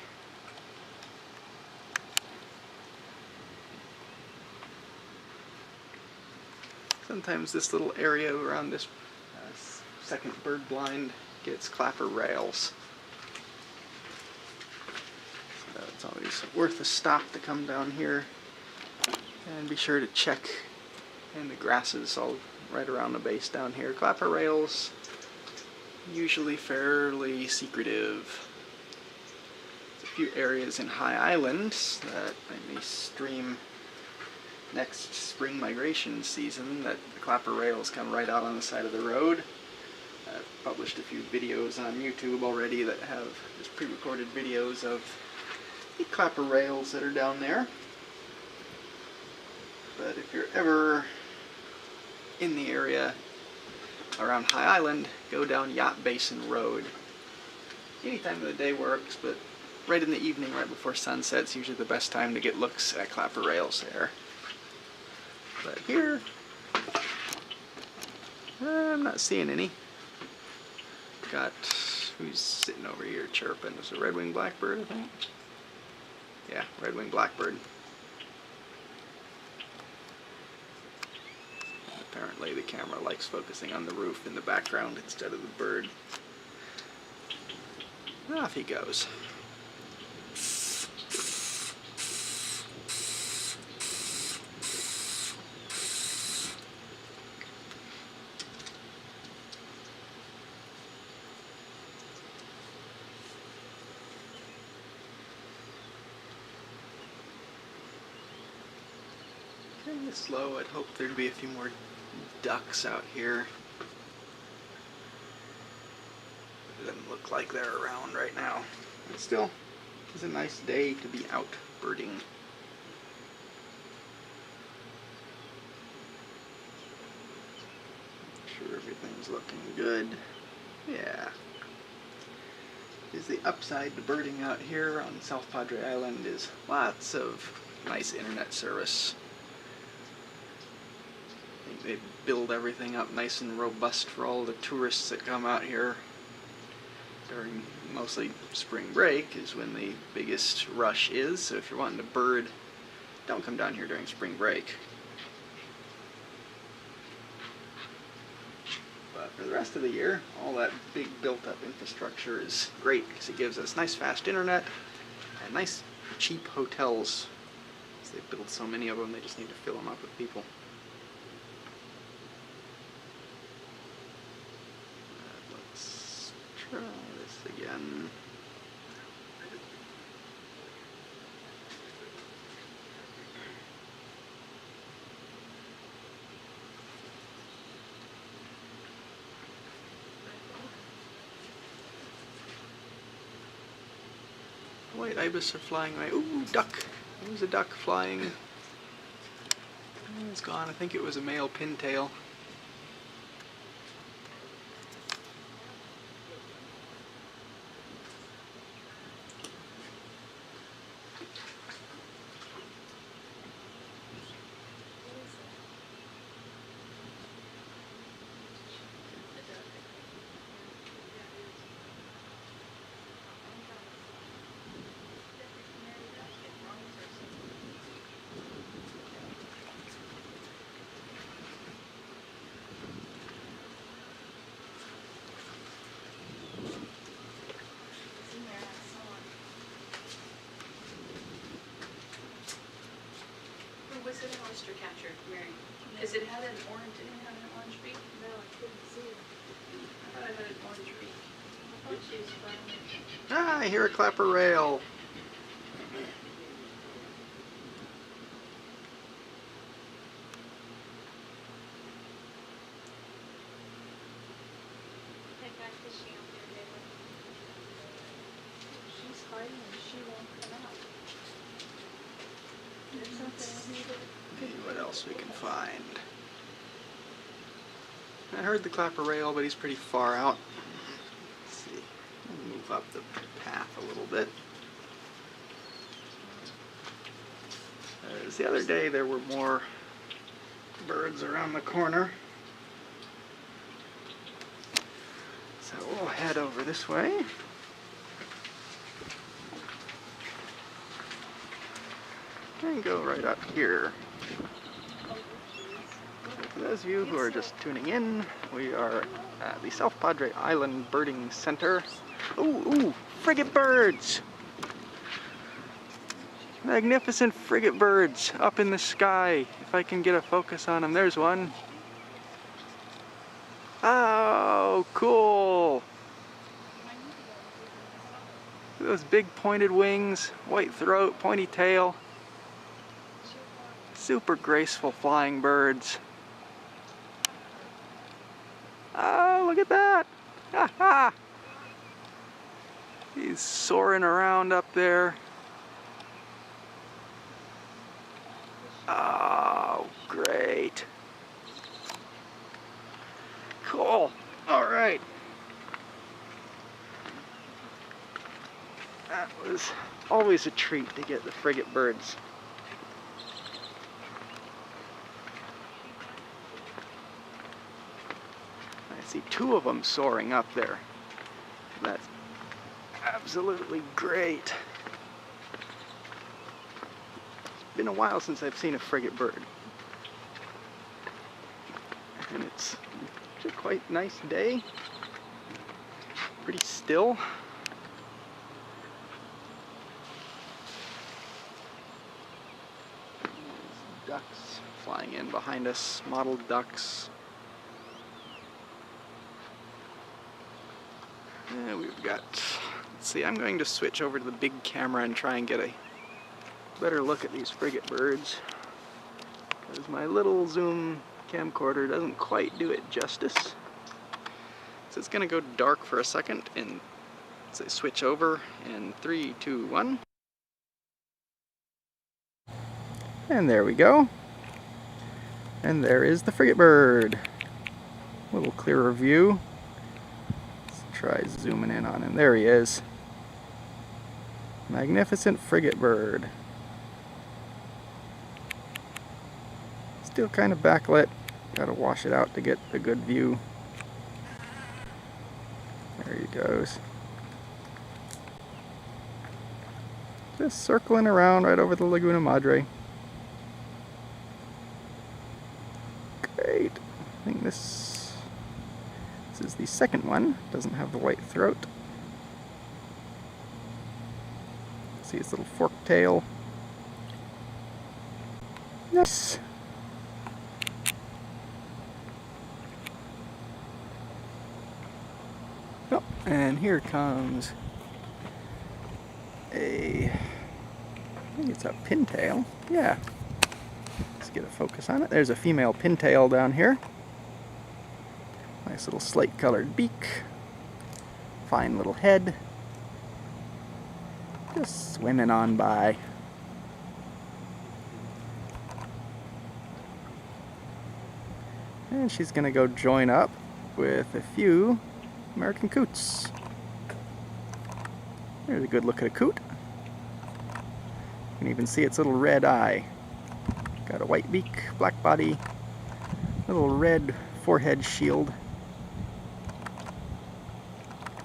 Sometimes this little area around this second bird blind gets clapper rails. So it's always worth a stop to come down here and be sure to check in the grasses all right around the base down here. Clapper rails, usually fairly secretive. There's a few areas in High Island that I may stream next spring migration season that the clapper rails come right out on the side of the road. I've published a few videos on YouTube already that have just pre-recorded videos of the clapper rails that are down there. But if you're ever in the area around High Island, go down Yacht Basin Road. Any time of the day works, but right in the evening, right before sunset's usually the best time to get looks at clapper rails there. But here, I'm not seeing any. Got, who's sitting over here chirping? Is it a red-winged blackbird, I think? Yeah, red-winged blackbird. Apparently the camera likes focusing on the roof in the background instead of the bird. Off he goes. Kind of slow. I'd hope there'd be a few more ducks out here. It doesn't look like they're around right now. But still, it's a nice day to be out birding. Make sure everything's looking good. Yeah. Is the upside to birding out here on South Padre Island is lots of nice internet service. I think they build everything up nice and robust for all the tourists that come out here during mostly spring break is when the biggest rush is. So if you're wanting to bird, don't come down here during spring break. But for the rest of the year, all that big built-up infrastructure is great because it gives us nice fast internet and nice cheap hotels. They build so many of them, they just need to fill them up with people. Let's try this again. White ibis are flying away. Ooh, duck! There's a duck flying. It's gone. I think it was a male pintail. was it an oyster catcher, Mary? Because it had an orange, didn't it have an orange beak? No, I couldn't see it. I thought it had an orange beak. I thought she was flying. Ah, I hear a clapper rail. She's hiding and she won't come out. There's something in here that See what else we can find. I heard the clapper rail, but he's pretty far out. Let's see. I'll move up the path a little bit. As the other day, there were more birds around the corner. So we'll head over this way. And go right up here. For those of you who are just tuning in, we are at the South Padre Island Birding Center. Ooh, frigate birds! Magnificent frigate birds up in the sky. If I can get a focus on them, there's one. Oh, cool! Those big pointed wings, white throat, pointy tail. Super graceful flying birds. Oh, look at that! Ha ha! He's soaring around up there. Oh, great. Cool. All right. That was always a treat to get the frigate birds. I see two of them soaring up there. That's absolutely great. It's been a while since I've seen a frigate bird. And it's a quite nice day. Pretty still. There's ducks flying in behind us, mottled ducks. And we've got, let's see, I'm going to switch over to the big camera and try and get a better look at these frigate birds, because my little zoom camcorder doesn't quite do it justice. So it's going to go dark for a second, and so switch over in 3, 2, 1. And there we go. And there is the frigate bird. A little clearer view. Let's try zooming in on him. There he is. Magnificent frigate bird. Still kind of backlit. Gotta wash it out to get a good view. There he goes. Just circling around right over the Laguna Madre. Great. I think this is the second one. Doesn't have the white throat. See his little forked tail. Nice. Oh, and here comes I think it's a pintail. Yeah. Let's get a focus on it. There's a female pintail down here. Nice little slate colored beak. Fine little head. Just swimming on by. And she's gonna go join up with a few American coots. There's a good look at a coot. You can even see its little red eye. Got a white beak, black body, little red forehead shield,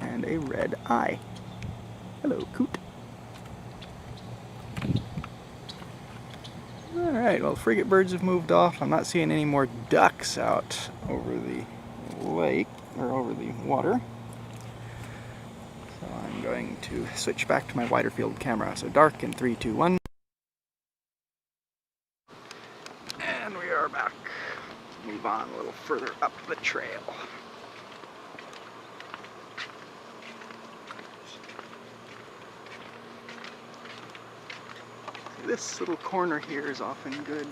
and a red eye. Hello, coot. Alright, well, frigate birds have moved off. I'm not seeing any more ducks out over the lake, or over the water. So I'm going to switch back to my wider field camera. So dark in 3, 2, 1. And we are back. Move on a little further up the trail. This little corner here is often good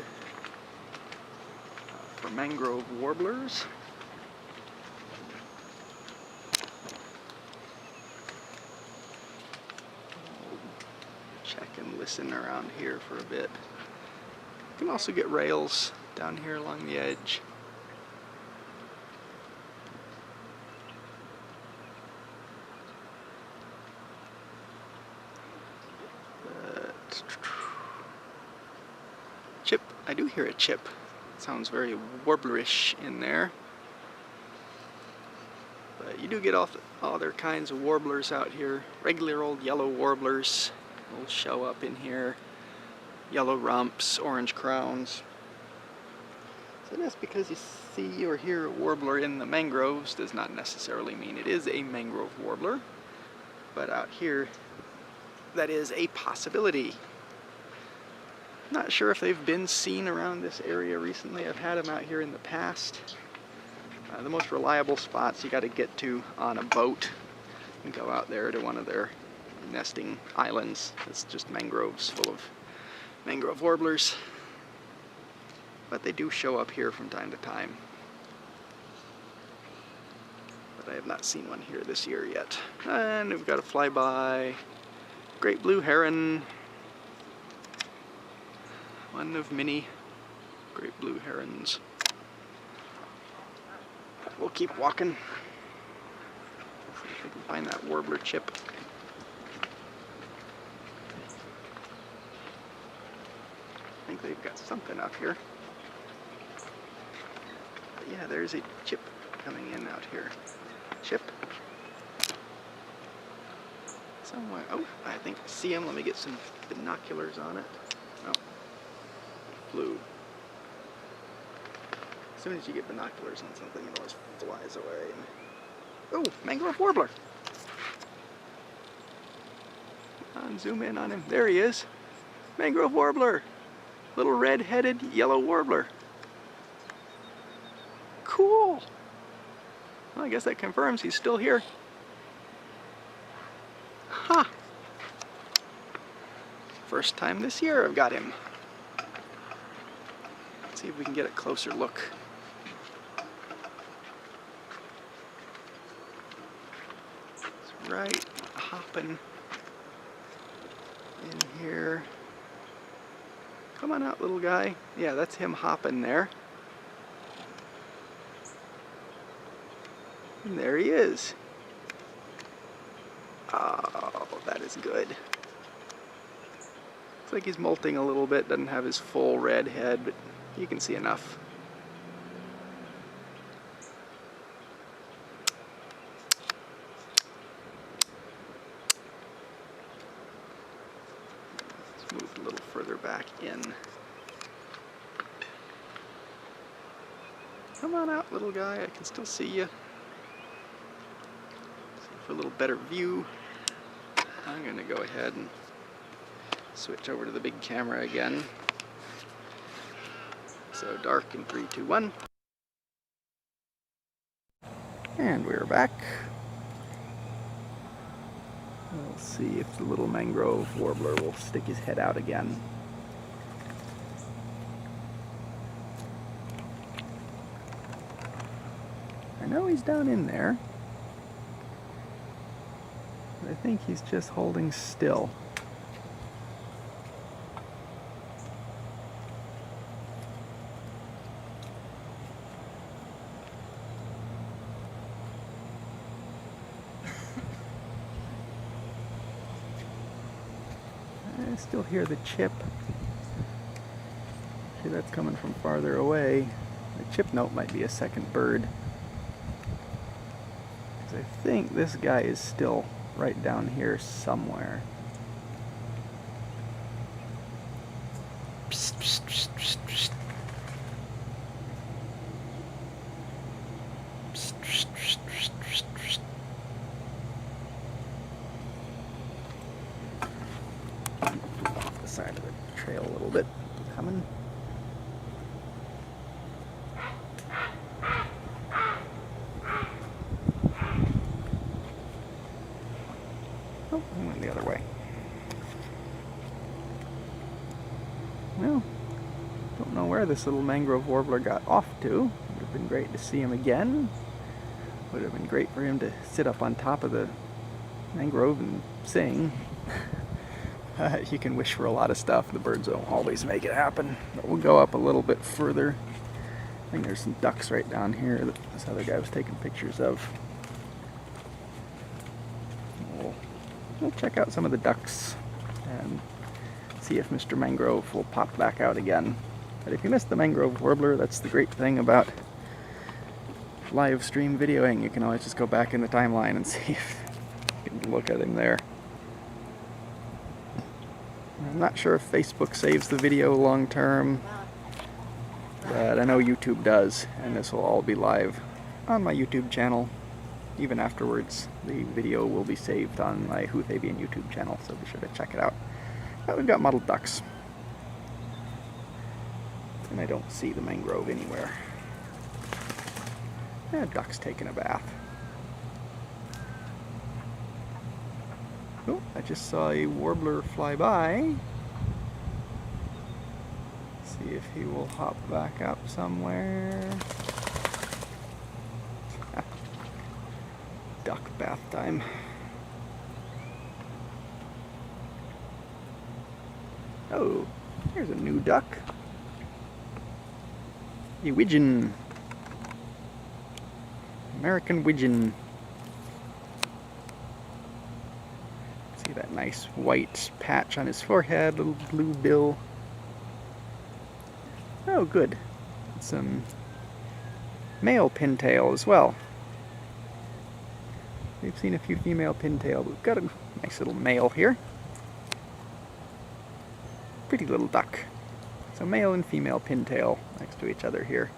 for mangrove warblers. Check and listen around here for a bit. You can also get rails down here along the edge. Chip, I do hear a chip. It sounds very warblerish in there. But you do get all other kinds of warblers out here. Regular old yellow warblers will show up in here. Yellow rumps, orange crowns. So just because you see or hear a warbler in the mangroves does not necessarily mean it is a mangrove warbler. But out here, that is a possibility. Not sure if they've been seen around this area recently. I've had them out here in the past. The most reliable spots you got to get to on a boat and go out there to one of their nesting islands. It's just mangroves full of mangrove warblers. But they do show up here from time to time. But I have not seen one here this year yet. And we've got a flyby great blue heron. One of many great blue herons. We'll keep walking. See if we can find that warbler chip. I think they've got something up here. But yeah, there's a chip coming in out here. Chip. Somewhere. Oh, I think I see him. Let me get some binoculars on it. Oh. Flew. As soon as you get binoculars on something, it always flies away. Oh, mangrove warbler. Come on, zoom in on him. There he is. Mangrove warbler. Little red-headed yellow warbler. Cool. Well, I guess that confirms he's still here. Huh. First time this year I've got him. Let's see if we can get a closer look. It's right hopping in here. Come on out, little guy. Yeah, that's him hopping there. And there he is. Oh, that is good. Looks like he's molting a little bit, doesn't have his full red head, but you can see enough. Let's move a little further back in. Come on out, little guy, I can still see you. So for a little better view, I'm going to go ahead and switch over to the big camera again. So dark in 3, 2, 1. And we're back. We'll see if the little mangrove warbler will stick his head out again. I know he's down in there. But I think he's just holding still. I still hear the chip. See, that's coming from farther away. The chip note might be a second bird. Because I think this guy is still right down here somewhere. Psst, psst, psst, psst, psst. Psst, psst, psst, psst, psst, psst. Off the side of the trail a little bit. Coming. know where this little mangrove warbler got off to. Would have been great to see him again. Would have been great for him to sit up on top of the mangrove and sing. You can wish for a lot of stuff. The birds don't always make it happen. But we'll go up a little bit further. I think there's some ducks right down here that this other guy was taking pictures of. We'll check out some of the ducks and see if Mr. Mangrove will pop back out again. But if you missed the Mangrove Warbler, that's the great thing about live stream videoing. You can always just go back in the timeline and see if you can look at him there. I'm not sure if Facebook saves the video long term, but I know YouTube does, and this will all be live on my YouTube channel. Even afterwards, the video will be saved on my Who They Be in YouTube channel, so be sure to check it out. But we've got mottled ducks. And I don't see the mangrove anywhere. Duck's taking a bath. Oh, I just saw a warbler fly by. See if he will hop back up somewhere. Duck bath time. Oh, here's a new duck. A widgeon. American widgeon. See that nice white patch on his forehead, little blue bill. Oh, good. Some male pintail as well. We've seen a few female pintail, but we've got a nice little male here. Pretty little duck. So male and female pintail next to each other here.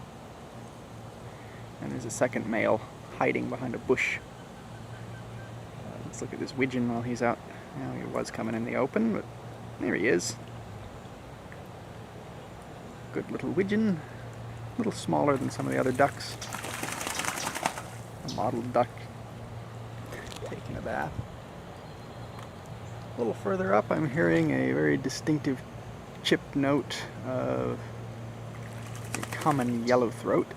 And there's a second male hiding behind a bush. Let's look at this widgeon while he's out. Well, he was coming in the open, but there he is. Good little widgeon. A little smaller than some of the other ducks. A mottled duck taking a bath. A little further up, I'm hearing a very distinctive chip note of a common yellowthroat.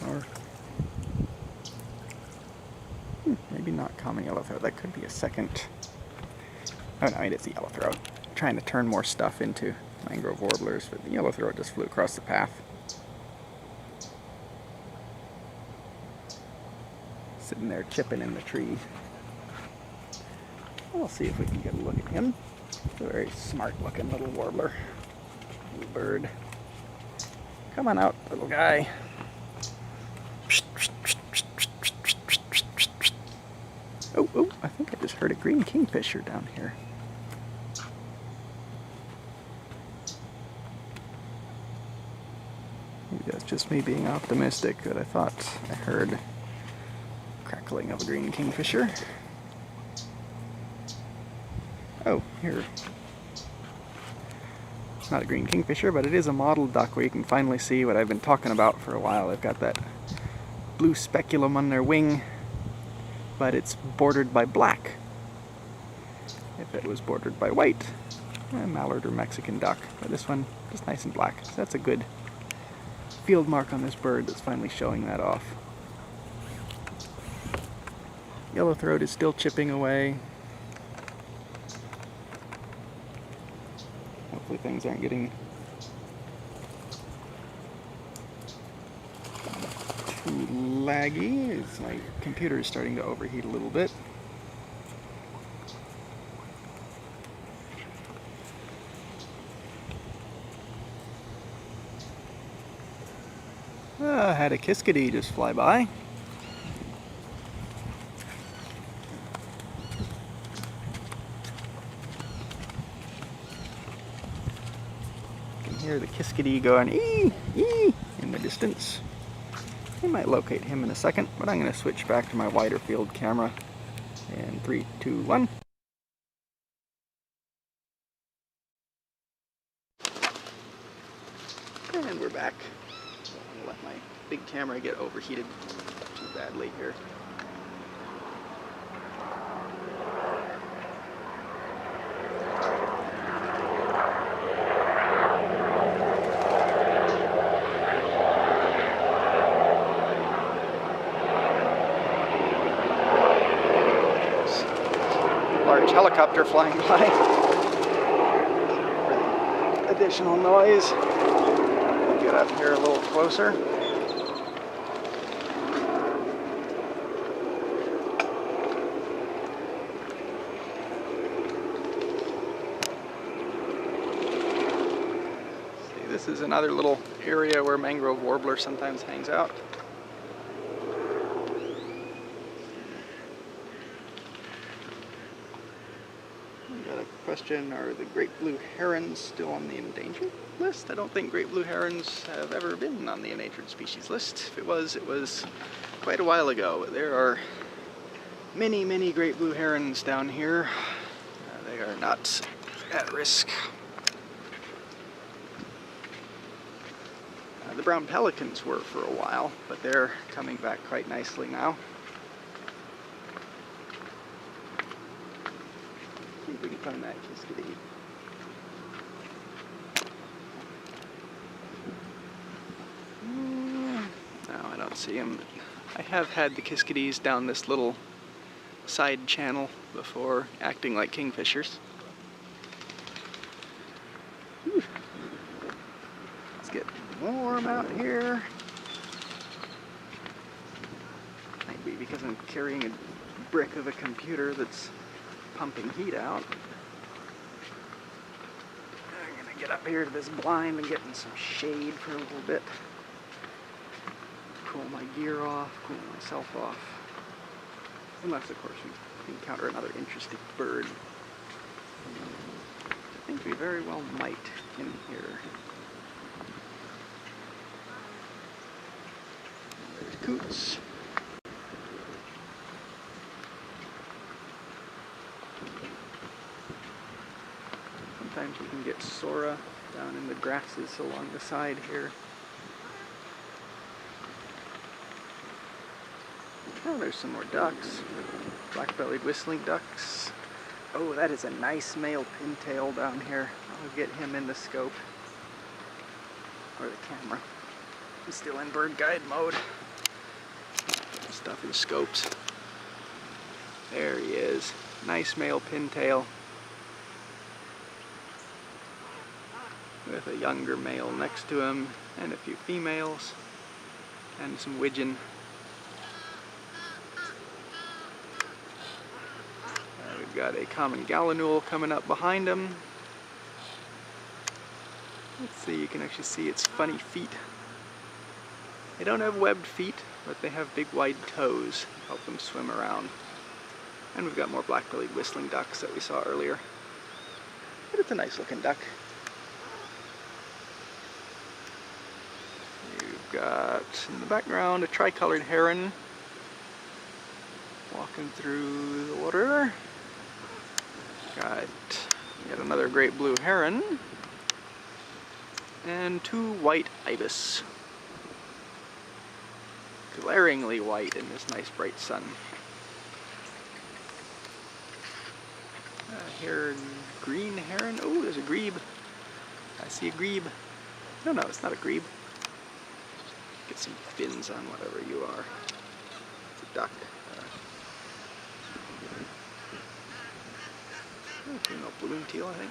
Or maybe not common yellowthroat. That could be a second. Oh no, it is the yellowthroat. I'm trying to turn more stuff into mangrove warblers, but the yellowthroat just flew across the path. Sitting there chipping in the tree. We'll see if we can get a look at him. It's a very smart looking little warbler. Little bird. Come on out, little guy. Oh, I think I just heard a green kingfisher down here. Maybe that's just me being optimistic, but I thought I heard crackling of a green kingfisher. Oh, here. It's not a green kingfisher, but it is a mottled duck where you can finally see what I've been talking about for a while. They've got that blue speculum on their wing, but it's bordered by black. If it was bordered by white, a mallard or Mexican duck. But this one, just nice and black. So that's a good field mark on this bird that's finally showing that off. Yellowthroat is still chipping away. Hopefully things aren't getting too laggy. My computer is starting to overheat a little bit. I had a kiskadee just fly by. Hear the kiskadee going ee, ee in the distance. I might locate him in a second, but I'm going to switch back to my wider field camera in 3, 2, 1. And we're back. I'm going to let my big camera get overheated too badly here. large helicopter flying by. For the additional noise. We'll get up here a little closer. See, this is another little area where Mangrove Warbler sometimes hangs out. Question, are the great blue herons still on the endangered list? I don't think great blue herons have ever been on the endangered species list. If it was quite a while ago. There are many, many great blue herons down here. They are not at risk. The brown pelicans were for a while, but they're coming back quite nicely now. See if we can find that kiskadee. No, I don't see him. I have had the kiskadees down this little side channel before, acting like kingfishers. Whew. It's getting warm out here. Might be because I'm carrying a brick of a computer that's pumping heat out. I'm gonna get up here to this blind and get in some shade for a little bit. Cool my gear off, cool myself off. Unless, of course, we encounter another interesting bird. I think we very well might in here. There's coots. Sometimes you can get sora down in the grasses along the side here. Oh, there's some more ducks. Black-bellied whistling ducks. Oh, that is a nice male pintail down here. I'll get him in the scope. Or the camera. I'm still in bird guide mode. Stuff in scopes. There he is. Nice male pintail. With a younger male next to him, and a few females, and some widgeon. We've got a common gallinule coming up behind him. Let's see, you can actually see its funny feet. They don't have webbed feet, but they have big wide toes, help them swim around. And we've got more black-bellied whistling ducks that we saw earlier. But it's a nice looking duck. Got in the background a tricolored heron walking through the water. Got yet another great blue heron and two white ibis, glaringly white in this nice bright sun. Here, green heron. Oh, there's a grebe. I see a grebe. No, it's not a grebe. Get some fins on whatever you are. It's a duck. Female balloon teal, I think.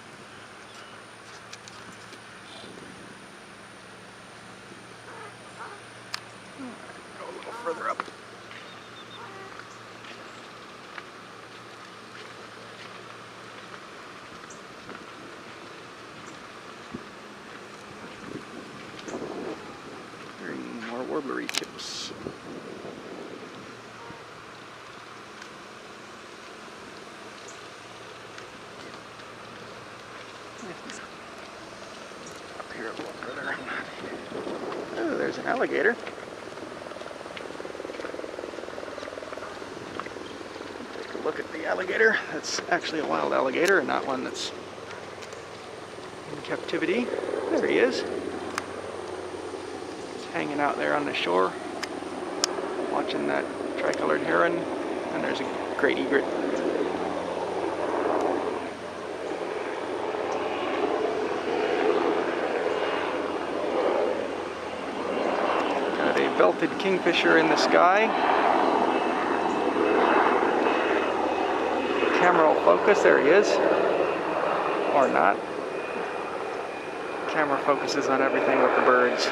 Go a little further up. Warblery chips. Up here a little further. Oh, there's an alligator. Take a look at the alligator. That's actually a wild alligator and not one that's in captivity. There he is. Hanging out there on the shore, watching that tricolored heron, and there's a great egret. Got a belted kingfisher in the sky. camera will focus. There he is. Or not. Camera focuses on everything with the birds.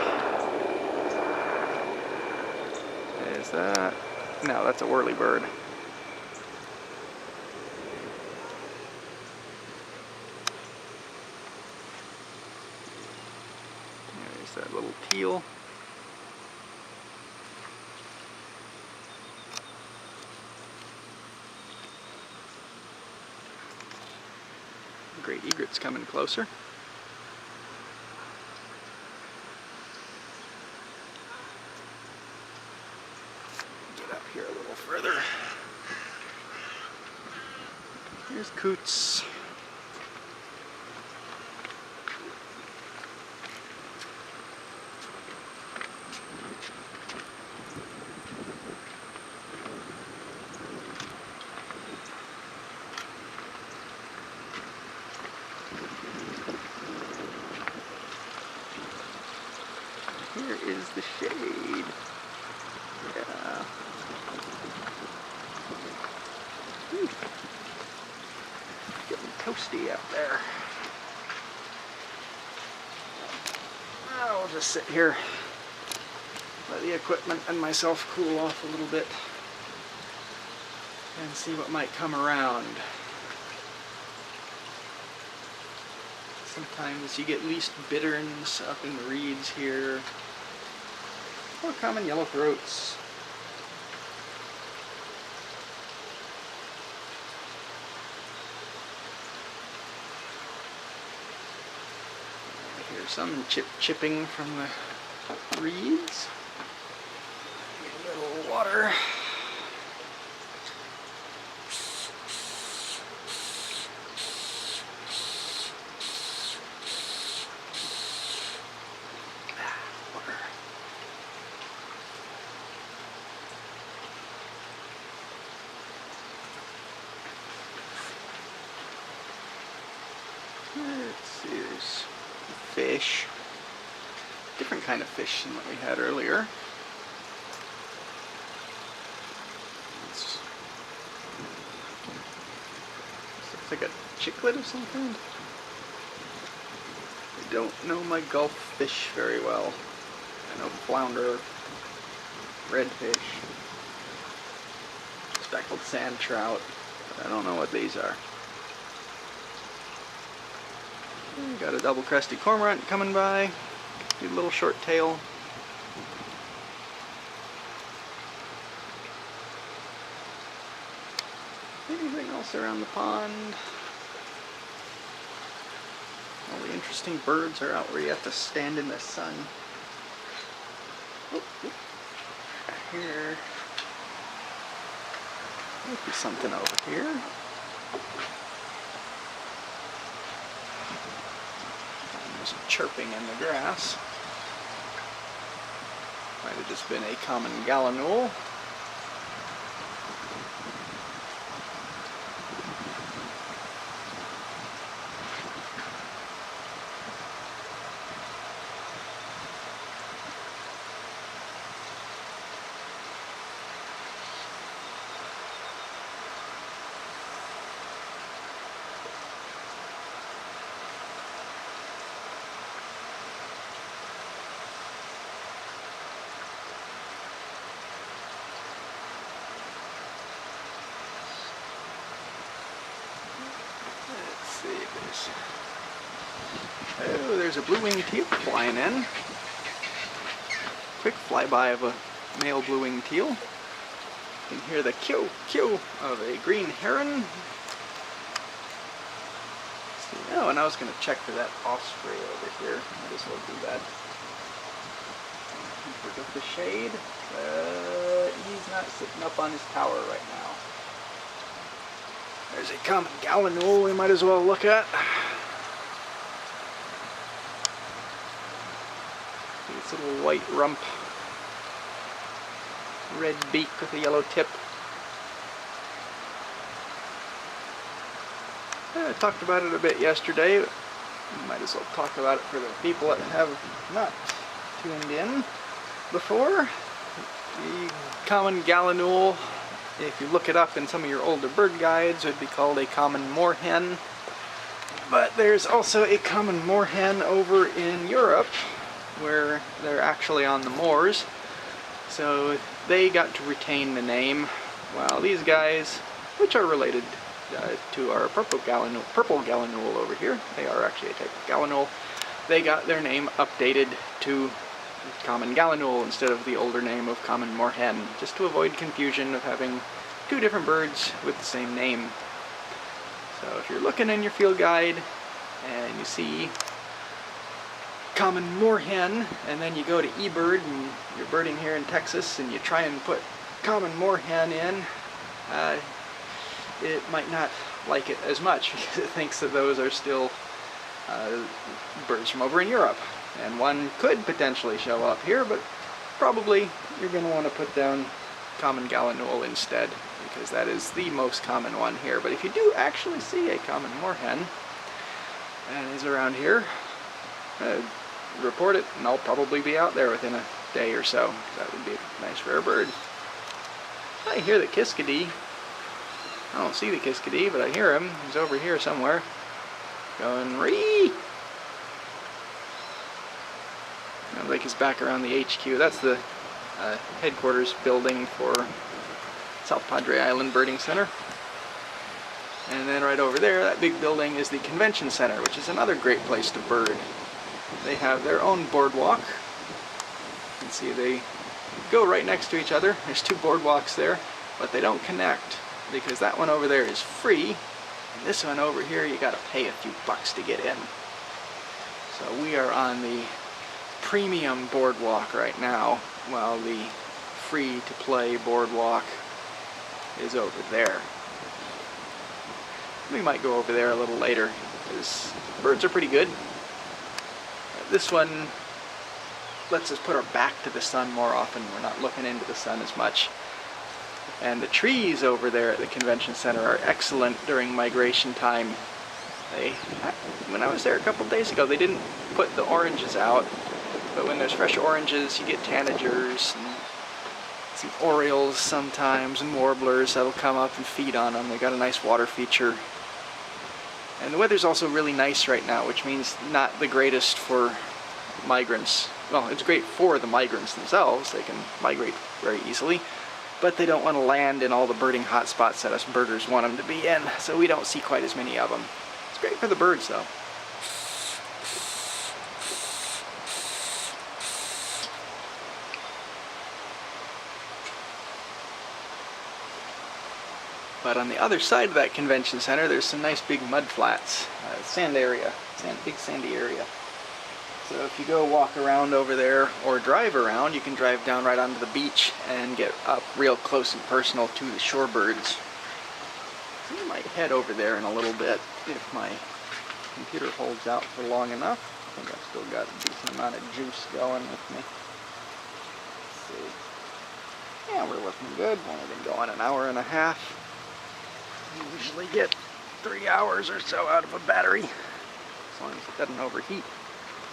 Is that? No, that's a whirly bird. There's that little teal. Great egret's coming closer. Get up here a little further. Here's coots. Here is the shade. Yeah. Whew. Getting toasty out there. I'll just sit here, let the equipment and myself cool off a little bit and see what might come around. Sometimes you get least bitterns up in the reeds here, or common yellow throats. I hear some chipping from the reeds. Get a little water. Let's see, there's fish. Different kind of fish than what we had earlier. This looks like a chiclet or something. I don't know my Gulf fish very well. I know flounder, redfish, speckled sand trout, but I don't know what these are. Got a double crested cormorant coming by. Cute little short tail. Anything else around the pond? All the interesting birds are out where you have to stand in the sun. Oh, oh. Here. Might be something over here. Just chirping in the grass. Might have just been a common gallinule. Oh, there's a blue-winged teal flying in. Quick flyby of a male blue-winged teal. You can hear the kyo kyo of a green heron. Oh, and I was going to check for that osprey over here. Might as well do that. Look at the shade. He's not sitting up on his tower right now. There's a common gallinule we might as well look at. This little white rump, red beak with a yellow tip. I talked about it a bit yesterday. Might as well talk about it for the people that have not tuned in before. The common gallinule if you look it up in some of your older bird guides, it would be called a common moorhen. But there's also a common moorhen over in Europe, where they're actually on the moors. So they got to retain the name, while these guys, which are related to our purple gallinule over here, they are actually a type of gallinule, they got their name updated to common gallinule instead of the older name of common moorhen, just to avoid confusion of having two different birds with the same name. So if you're looking in your field guide and you see common moorhen, and then you go to eBird and you're birding here in Texas and you try and put common moorhen in, it might not like it as much because it thinks that those are still birds from over in Europe. And one could potentially show up here, but probably you're going to want to put down common gallinule instead, because that is the most common one here. But if you do actually see a common moorhen and is around here, report it, and I'll probably be out there within a day or so. That would be a nice rare bird. I hear the kiskadee. I don't see the kiskadee, but I hear him. He's over here somewhere. Going ree! Sounds like he's back around the HQ. That's the headquarters building for South Padre Island Birding Center. And then right over there, that big building is the convention center, which is another great place to bird. They have their own boardwalk. You can see they go right next to each other. There's two boardwalks there, but they don't connect because that one over there is free, and this one over here you gotta pay a few bucks to get in. So we are on the premium boardwalk right now, while the free-to-play boardwalk is over there. We might go over there a little later, because birds are pretty good. This one lets us put our back to the sun more often. We're not looking into the sun as much. And the trees over there at the convention center are excellent during migration time. When I was there a couple days ago, they didn't put the oranges out, but when there's fresh oranges, you get tanagers and some orioles sometimes, and warblers that'll come up and feed on them. They got a nice water feature. And the weather's also really nice right now, which means not the greatest for migrants. Well, it's great for the migrants themselves. They can migrate very easily, but they don't want to land in all the birding hotspots that us birders want them to be in, so we don't see quite as many of them. It's great for the birds, though. But on the other side of that convention center, there's some nice big mud flats, sand area, big sandy area. So if you go walk around over there or drive around, you can drive down right onto the beach and get up real close and personal to the shorebirds. So you might head over there in a little bit if my computer holds out for long enough. I think I've still got a decent amount of juice going with me. Let's see. Yeah, we're looking good. We've only been going an hour and a half. You usually get 3 hours or so out of a battery, as long as it doesn't overheat.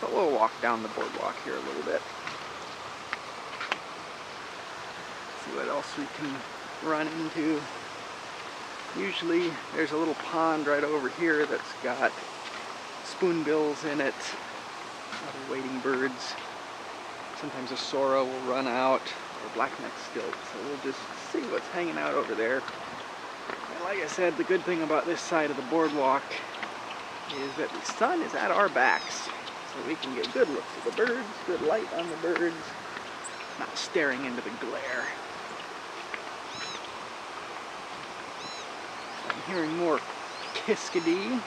But we'll walk down the boardwalk here a little bit. See what else we can run into. Usually there's a little pond right over here that's got spoonbills in it, other wading birds. Sometimes a sora will run out, or blackneck stilt, so we'll just see what's hanging out over there. And like I said, the good thing about this side of the boardwalk is that the sun is at our backs, so we can get good looks at the birds, good light on the birds, not staring into the glare. I'm hearing more kiskadee,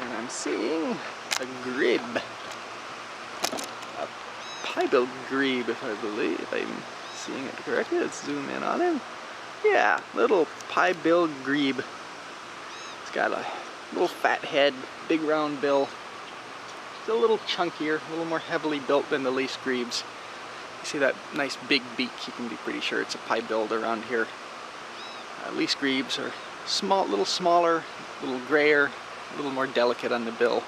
and I'm seeing a grebe, a pie-billed grebe, if I believe I'm seeing it correctly. Let's zoom in on him. Yeah, little pie-billed grebe. It's got a little fat head, big round bill. It's a little chunkier, a little more heavily built than the least grebes. You see that nice big beak, you can be pretty sure it's a pie-billed around here. Least grebes are small, little smaller, a little grayer, a little more delicate on the bill.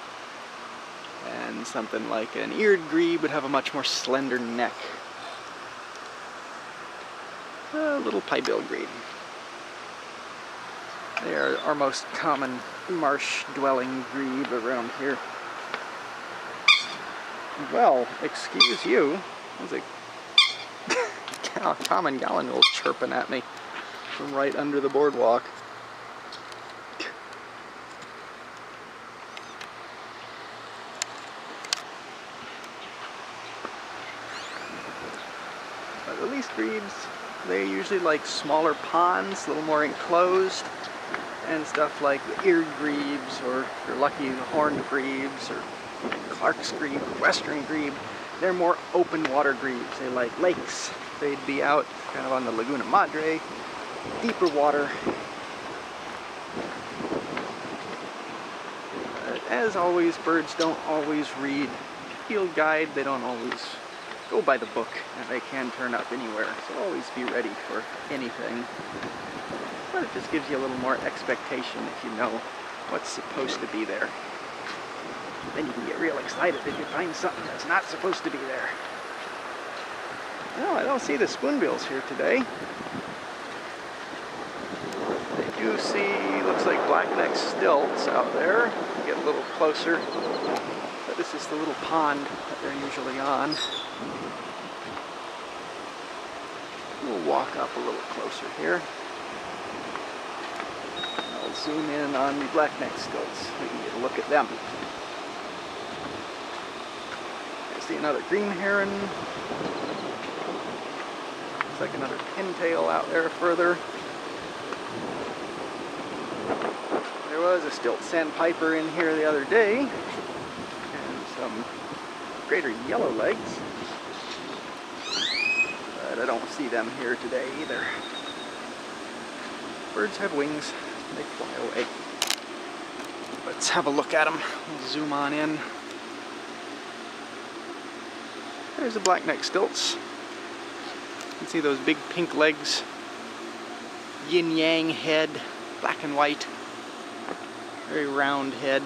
And something like an eared grebe would have a much more slender neck. a little pie-billed grebe. They are our most common marsh-dwelling grebe around here. Well, excuse you. There's a common gallinule chirping at me from right under the boardwalk. But at least grebes, they usually like smaller ponds, a little more enclosed, and stuff like the eared grebes, or if you're lucky, the horned grebes, or Clark's grebe, western grebe. They're more open water grebes. They like lakes. They'd be out kind of on the Laguna Madre, deeper water. As always, birds don't always read field guide. They don't always go by the book, and they can turn up anywhere. So always be ready for anything. But it just gives you a little more expectation if you know what's supposed to be there. Then you can get real excited if you find something that's not supposed to be there. Well, I don't see the spoonbills here today. I do see, looks like black-necked stilts out there. Get a little closer. But this is the little pond that they're usually on. We'll walk up a little closer here. I'll zoom in on the black-necked stilts. We can get a look at them. See another green heron. Looks like another pintail out there further. There was a stilt sandpiper in here the other day, and some greater yellow legs. But I don't see them here today either. Birds have wings, they fly away. Let's have a look at them. We'll zoom on in. There's the black-necked stilts. You can see those big pink legs, yin-yang head, black and white, very round head.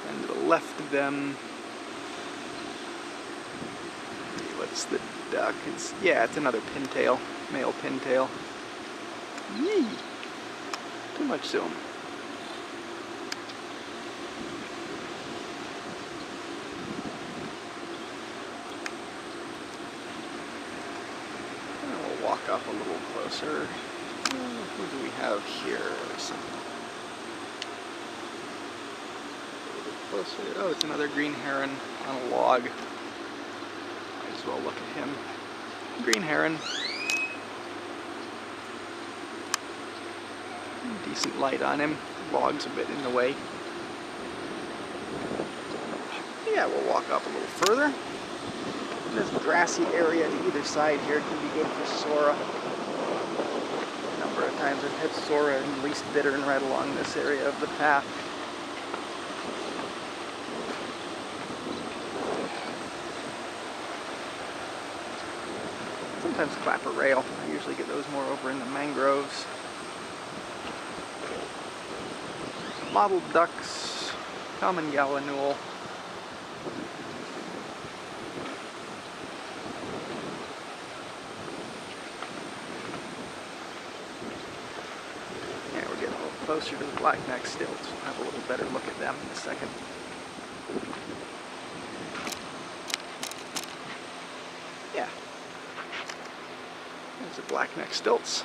And to the left of them, what's the duck? It's another pintail, male pintail. Yee! Too much zoom. Walk up a little closer. What do we have here? A little closer. Oh, it's another green heron on a log. Might as well look at him. Green heron. Decent light on him. The log's a bit in the way. Yeah, we'll walk up a little further. This grassy area to either side here can be good for Sora. A number of times I've had Sora and least bittern right along this area of the path. Sometimes clapper rail. I usually get those more over in the mangroves. Mottled ducks, common gallinule. Closer to the black-necked stilts. We'll have a little better look at them in a second. Yeah. There's the black-necked stilts.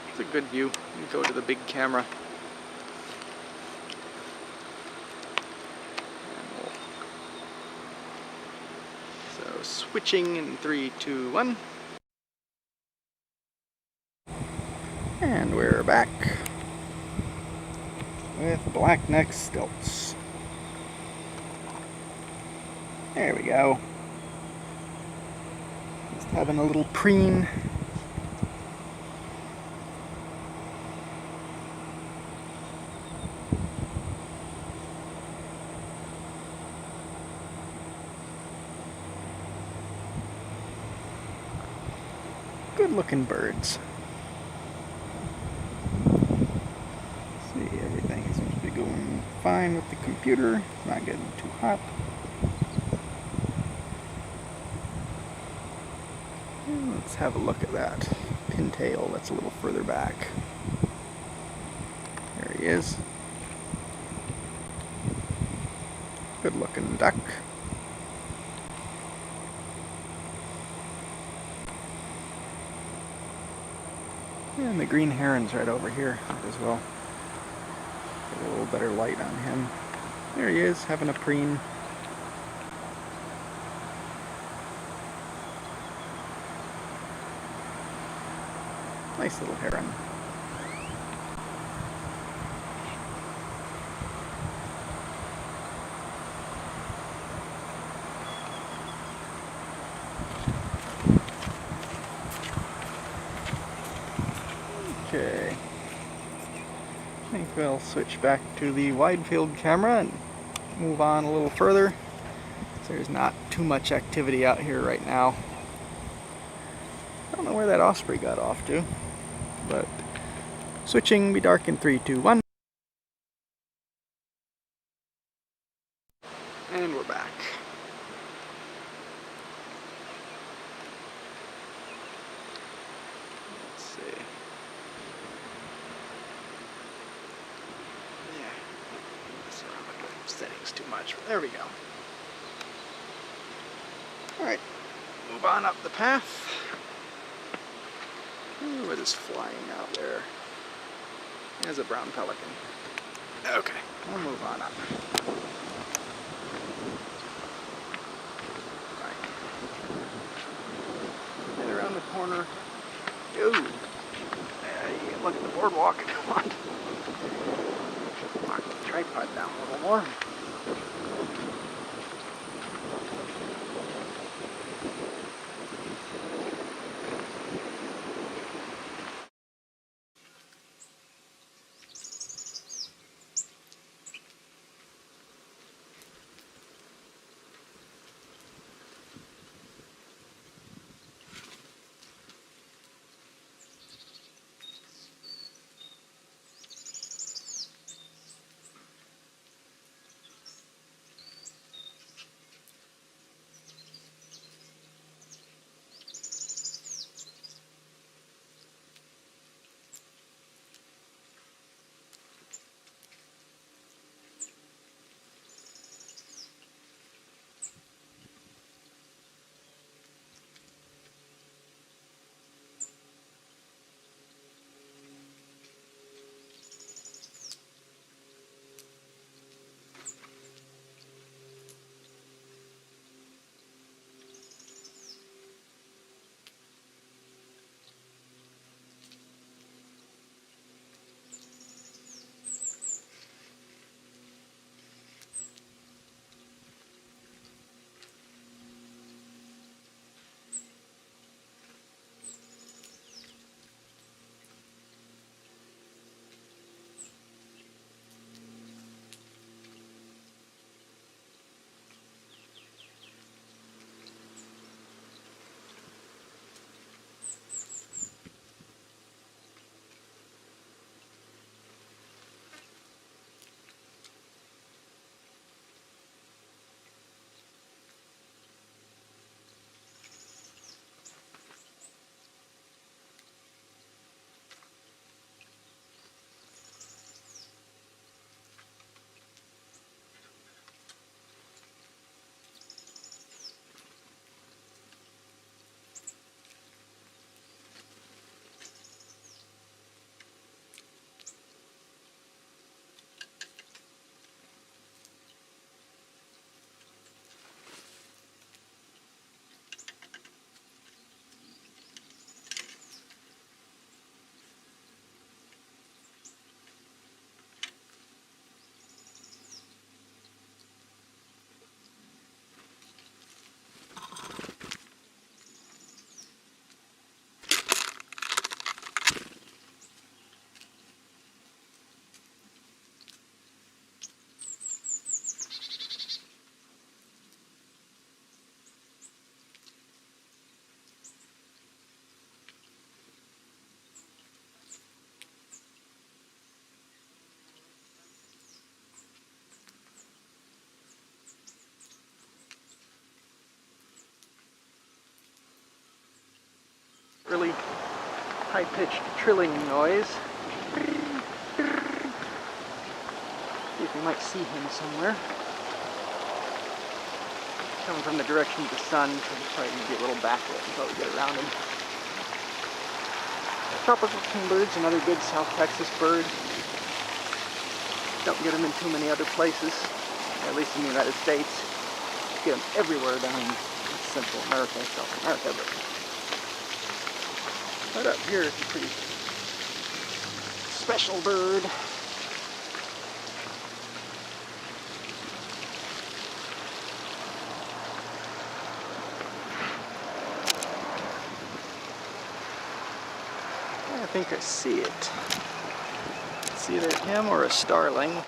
It's a good view. You can go to the big camera. Switching in 3, 2, 1. And we're back with black-necked stilts. There we go. Just having a little preen. Good looking birds. Let's see, fine with the computer. It's not getting too hot. Let's have a look at that pintail that's a little further back. There he is. Good looking duck. And the green heron's right over here as well. Get a little better light on him. There he is, having a preen. Nice little heron. Okay. I think we'll switch back to the wide field camera and move on a little further. There's not too much activity out here right now. I don't know where that osprey got off to, but switching, be dark in 3, 2, 1. And we're back. Let's see. Yeah, mess around with the settings too much. There we go. Alright, move on up the path. Ooh, what is flying out there? There's a brown pelican. Okay, we'll move on up. Right. Get around the corner. Ooh! Yeah, you can look at the boardwalk if you want. Knock the tripod down a little more. high-pitched trilling noise. See if we might see him somewhere. Coming from the direction of the sun, so he's probably going to be a little backlit until we get around him. Tropical kingbirds, another good South Texas bird. Don't get them in too many other places, at least in the United States. Get them everywhere down in Central America, South America, but right up here is a pretty special bird. I think I see it. It's either him or a starling.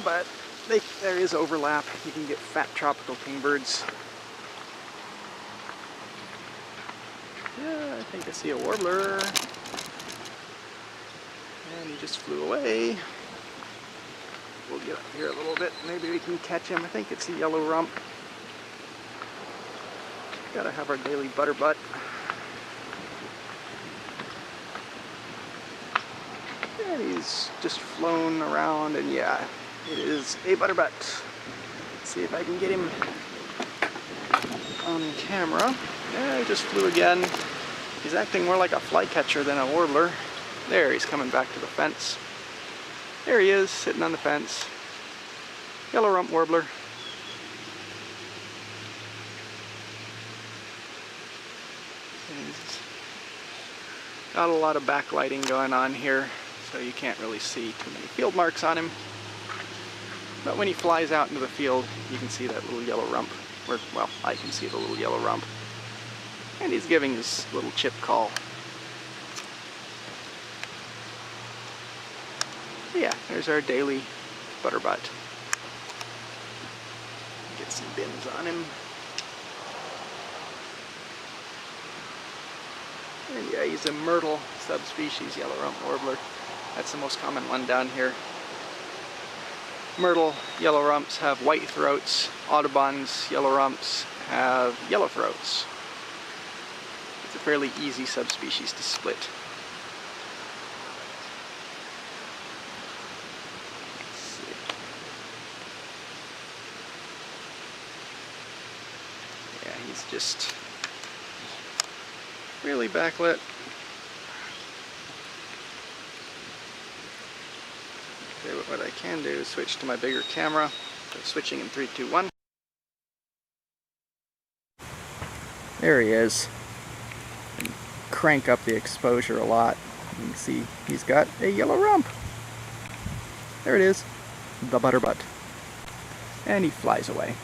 But there is overlap. You can get fat tropical kingbirds. Yeah, I think I see a warbler. And he just flew away. We'll get up here a little bit. Maybe we can catch him. I think it's a yellow rump. Gotta have our daily butterbutt. And he's just flown around, and yeah, it is a butterbutt. Let's see if I can get him on camera. Yeah, he just flew again. He's acting more like a flycatcher than a warbler. There, he's coming back to the fence. There he is, sitting on the fence. Yellow rump warbler. And he's got a lot of backlighting going on here, so you can't really see too many field marks on him. But when he flies out into the field, you can see that little yellow rump. Or, well, I can see the little yellow rump. And he's giving his little chip call. Yeah, there's our daily butterbutt. Get some bins on him. And yeah, he's a myrtle subspecies yellow rump warbler. That's the most common one down here. Myrtle yellow rumps have white throats. Audubon's yellow rumps have yellow throats. It's a fairly easy subspecies to split. Let's see. Yeah, he's just really backlit. Okay, what I can do is switch to my bigger camera. So switching in 3, 2, 1. There he is. And crank up the exposure a lot. You can see he's got a yellow rump. There it is, the butterbutt. And he flies away.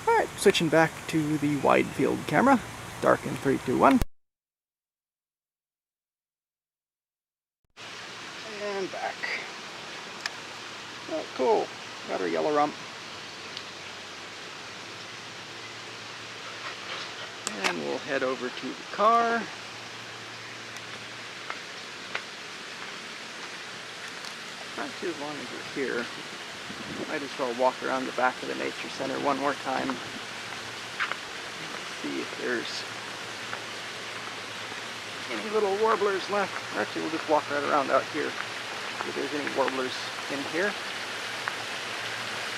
Alright, switching back to the wide field camera. Dark in 3, 2, 1. And back. Oh, cool. Got our yellow rump. And we'll head over to the car. Not too as long as we're here. Might as well walk around the back of the nature center one more time. Let's see if there's any little warblers left. Actually, we'll just walk right around out here. See if there's any warblers in here.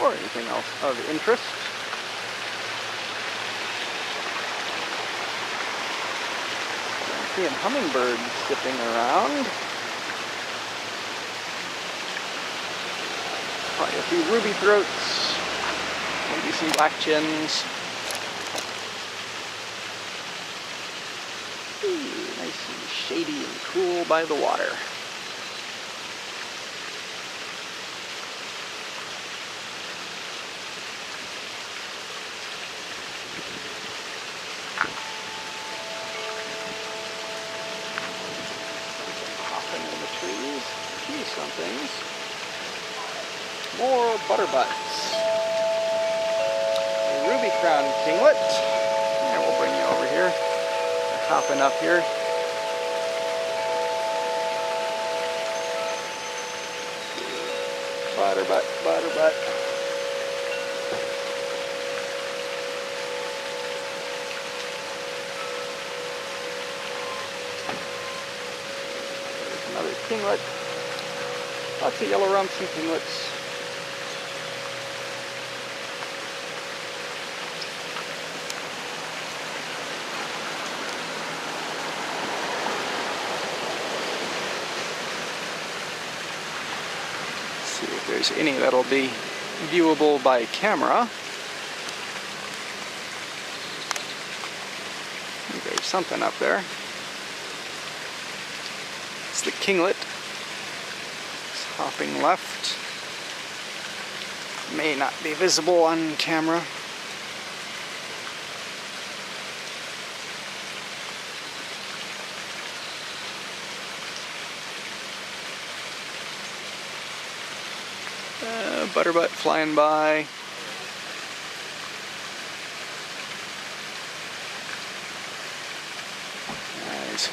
Or anything else of interest. Seeing hummingbirds zipping around. Probably a few ruby throats, maybe some black chins. Ooh, nice and shady and cool by the water. Hopping in the trees. Tree somethings. More butterbutts. A ruby crowned kinglet. And we'll bring you over here. They're hopping up here. Butterbutt, butterbutt. There's another kinglet. Lots of yellow rumps and kinglets. See if there's any that'll be viewable by camera. There's something up there. It's the kinglet. It's hopping left. May not be visible on camera. Butterbutt flying by. Nice.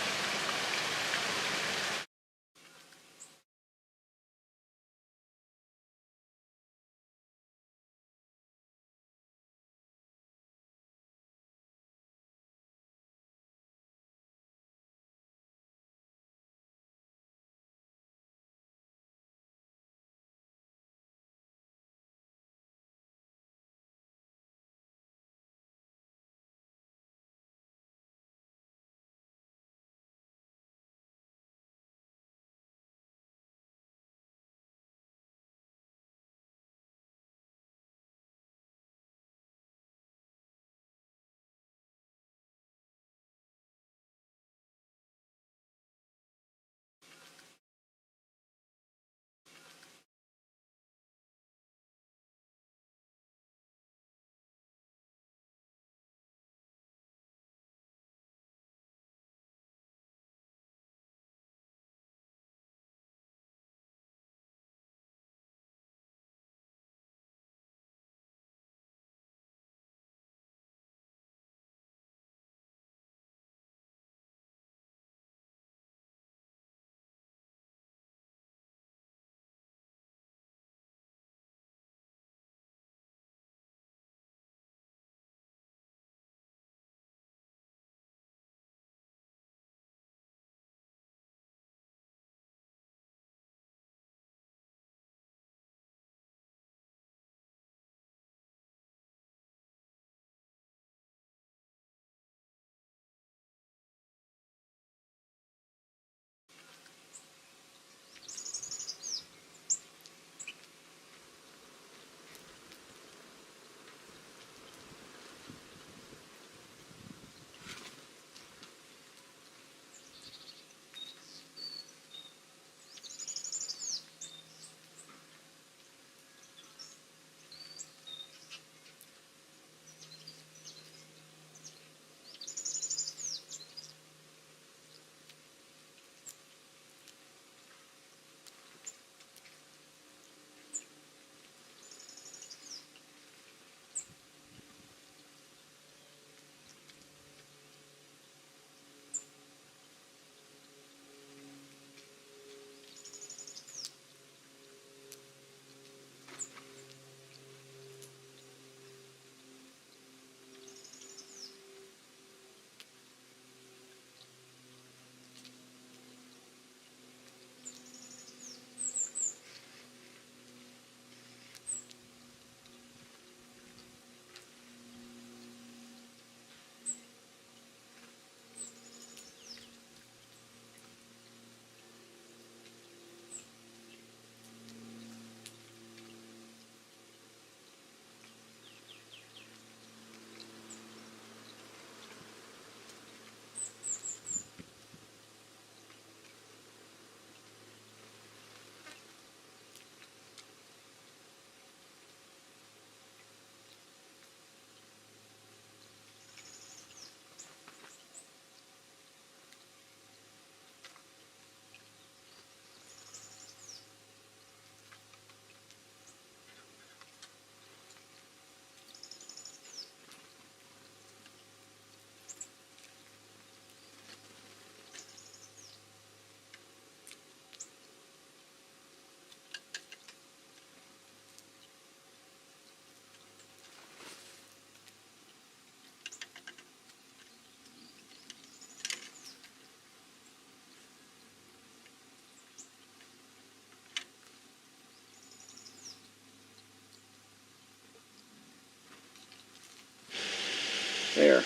There.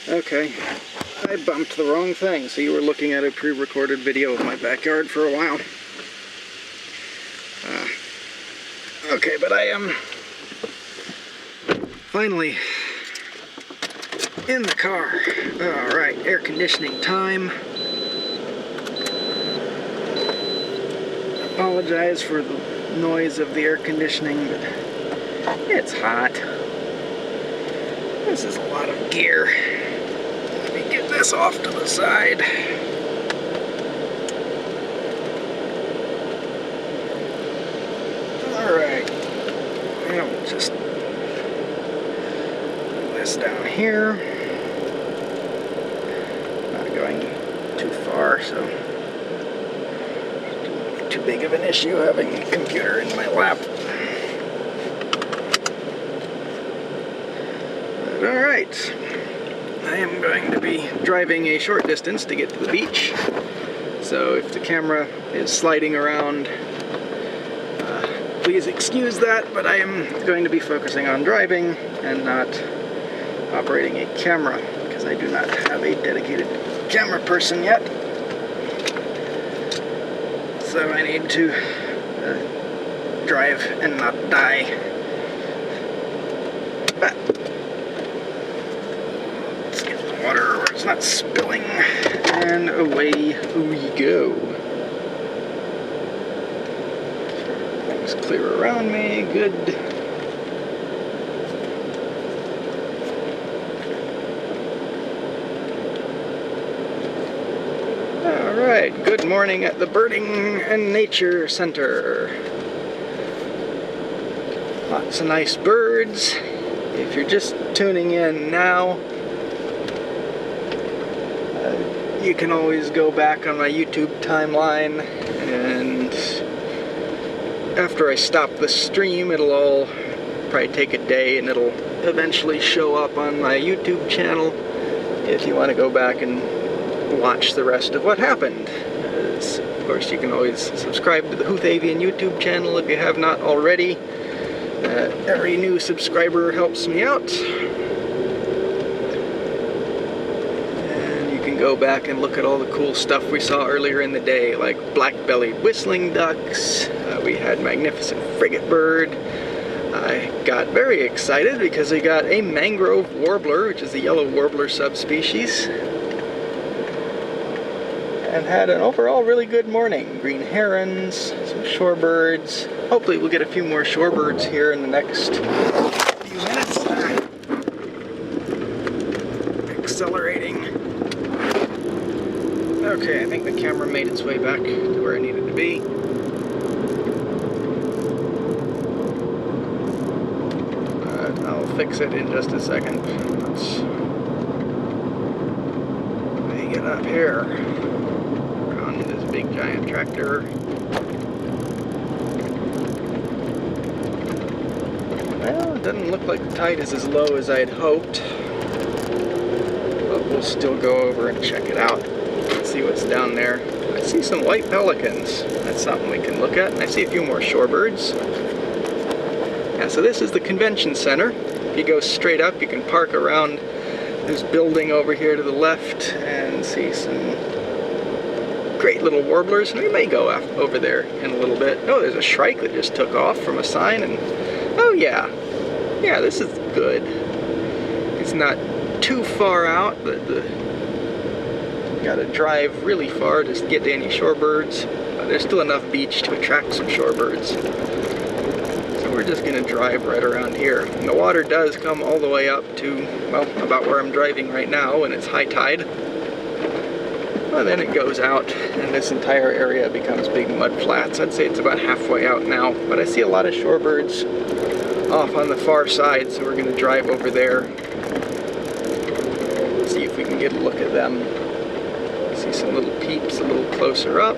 Okay, I bumped the wrong thing, so you were looking at a pre-recorded video of my backyard for a while. Okay, but I am finally in the car. Alright, air conditioning time. Apologize for the noise of the air conditioning, but it's hot. This is a lot of gear. Let me get this off to the side. Alright. And we'll just put this down here. Not going too far, so too big of an issue having a computer in my lap. Alright, I am going to be driving a short distance to get to the beach, so if the camera is sliding around, please excuse that, but I am going to be focusing on driving and not operating a camera, because I do not have a dedicated camera person yet. So I need to drive and not die. But let's get the water where it's not spilling, and away we go. Things clear around me, good. Alright, good morning at the Birding and Nature Center. Lots of nice birds. If you're just tuning in now, you can always go back on my YouTube timeline, and after I stop the stream, it'll all probably take a day, and it'll eventually show up on my YouTube channel if you want to go back and watch the rest of what happened. Of course, you can always subscribe to the Hoot Avian YouTube channel if you have not already. Every new subscriber helps me out. And you can go back and look at all the cool stuff we saw earlier in the day, like black-bellied whistling ducks. We had magnificent frigate bird. I got very excited because we got a Mangrove Warbler, which is the yellow warbler subspecies, and had an overall really good morning. Green herons, some shorebirds. Hopefully we'll get a few more shorebirds here in the next few minutes. Accelerating. Okay, I think the camera made its way back to where I needed to be. I'll fix it in just a second. Let's get up here. Big giant tractor. Well, it doesn't look like the tide is as low as I had hoped, but we'll still go over and check it out and see what's down there. I see some white pelicans. That's something we can look at, and I see a few more shorebirds. Yeah, so this is the convention center. If you go straight up, you can park around this building over here to the left and see some great little warblers, and we may go over there in a little bit. Oh, there's a shrike that just took off from a sign, and oh yeah, this is good. It's not too far out, but gotta drive really far to get to any shorebirds. There's still enough beach to attract some shorebirds, so we're just gonna drive right around here. And the water does come all the way up to, well, about where I'm driving right now, and it's high tide. Well, then it goes out, and this entire area becomes big mud flats. I'd say it's about halfway out now, but I see a lot of shorebirds off on the far side, so we're going to drive over there, see if we can get a look at them. See some little peeps a little closer up.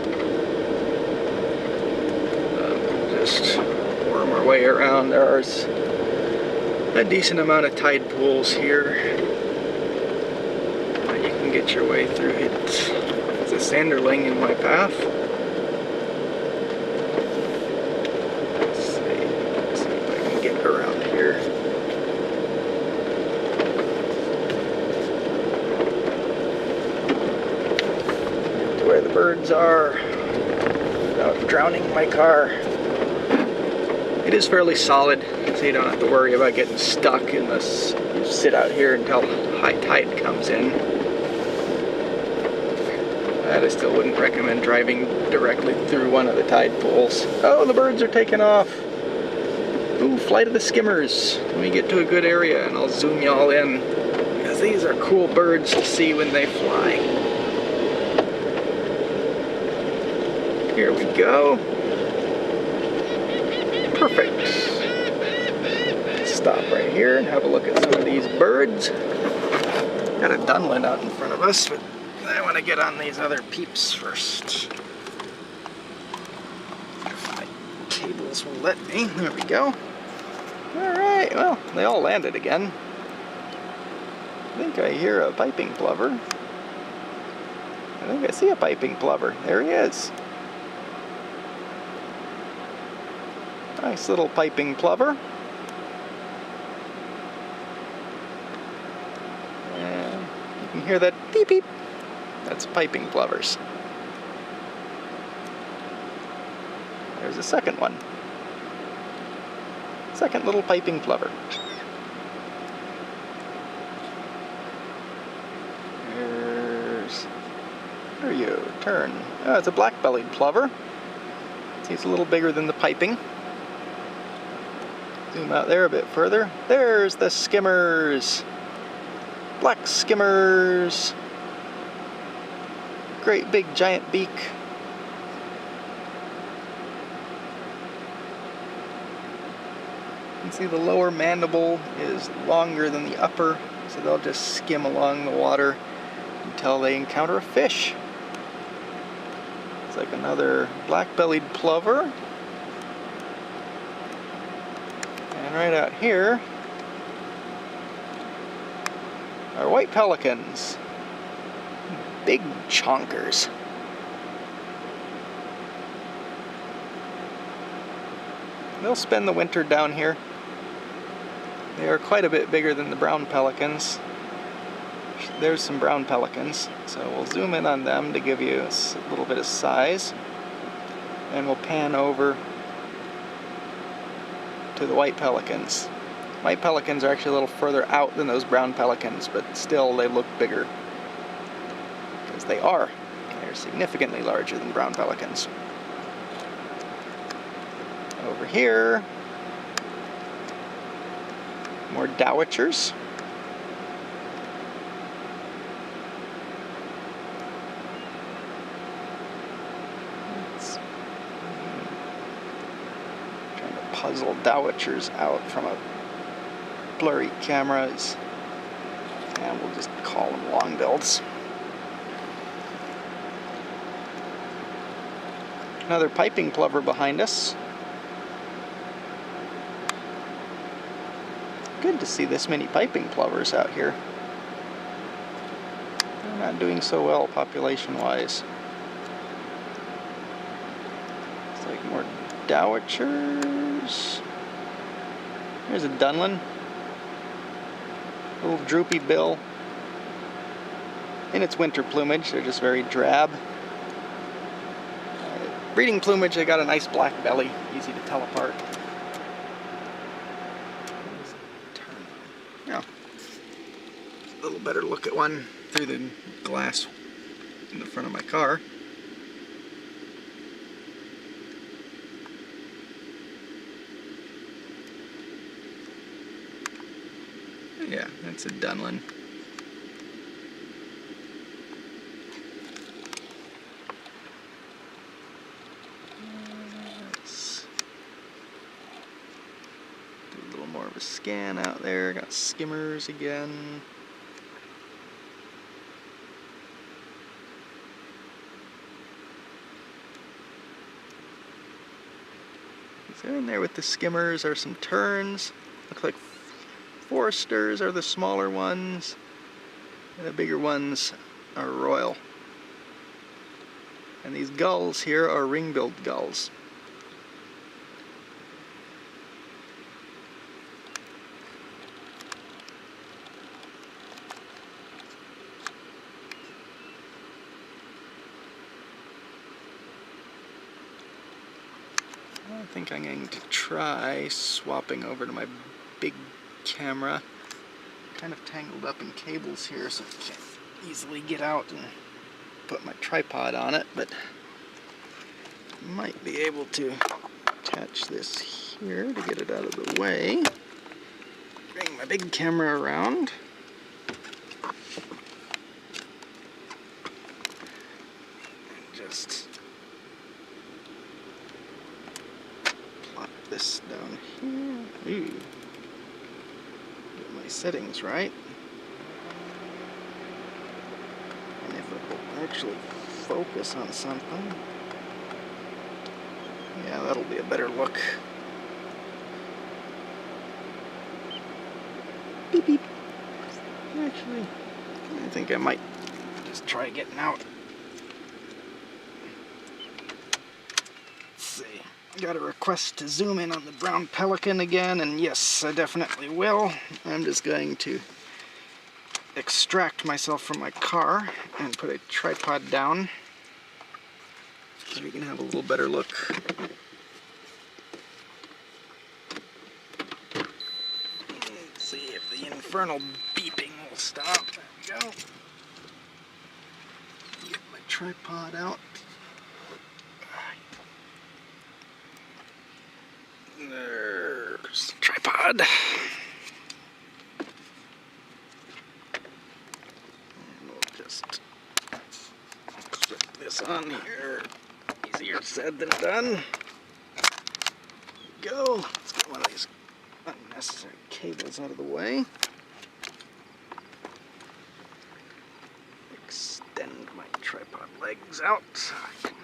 Just worm our way around. There's a decent amount of tide pools here. You can get your way through it. There's a sanderling in my path. Let's see if I can get around here. car without drowning my car. It is fairly solid, so you don't have to worry about getting stuck unless you sit out here until high tide comes in. I still wouldn't recommend driving directly through one of the tide pools. Oh, the birds are taking off. Ooh, flight of the skimmers. Let me get to a good area and I'll zoom y'all in, because these are cool birds to see when they fly. Here we go. Perfect. Let's stop right here and have a look at some of these birds. Got a dunlin out in front of us, but I want to get on these other peeps first. If my cables will let me. There we go. Alright, well, they all landed again. I think I hear a piping plover. I think I see a piping plover. There he is. Nice little piping plover. And you can hear that beep beep. That's piping plovers. There's a second one. Second little piping plover. Where are you? Turn. Oh, it's a black-bellied plover. See, it's a little bigger than the piping. Zoom out there a bit further. There's the skimmers. Black skimmers. Great big giant beak. You can see the lower mandible is longer than the upper, so they'll just skim along the water until they encounter a fish. It's like another black-bellied plover. And right out here are white pelicans. Big chonkers. They'll spend the winter down here. They are quite a bit bigger than the brown pelicans. There's some brown pelicans, so we'll zoom in on them to give you a little bit of size. And we'll pan over to the white pelicans. White pelicans are actually a little further out than those brown pelicans, but still they look bigger. Because they are. They're significantly larger than brown pelicans. Over here, more dowagers. Trying to puzzle dowagers out from a blurry camera. And we'll just call them longbills. Another piping plover behind us. Good to see this many piping plovers out here. They're not doing so well population-wise. It's like more dowagers. There's a dunlin. Little droopy bill. In its winter plumage, they're just very drab. Breeding plumage, they got a nice black belly, easy to tell apart. Yeah, a little better look at one through the glass in the front of my car. Yeah, that's a dunlin. Scan out there, got skimmers again. So in there with the skimmers are some terns. Look like foresters are the smaller ones. And the bigger ones are royal. And these gulls here are ring-billed gulls. think I'm going to try swapping over to my big camera. Kind of tangled up in cables here, so I can't easily get out and put my tripod on it, but might be able to attach this here to get it out of the way. Bring my big camera around. Just plop this down here. Ooh. Get my settings right. And if it will actually focus on something. Yeah, that'll be a better look. Beep beep. Actually, I think I might just try getting out. Let's see. Got a request to zoom in on the brown pelican again, and yes, I definitely will. I'm just going to extract myself from my car and put a tripod down so we can have a little better look. Let's see if the infernal beeping will stop. There we go. Get my tripod out. There's the tripod. And we'll just strip this on here. Easier said than done. There we go. Let's get one of these unnecessary cables out of the way. Extend my tripod legs out so I can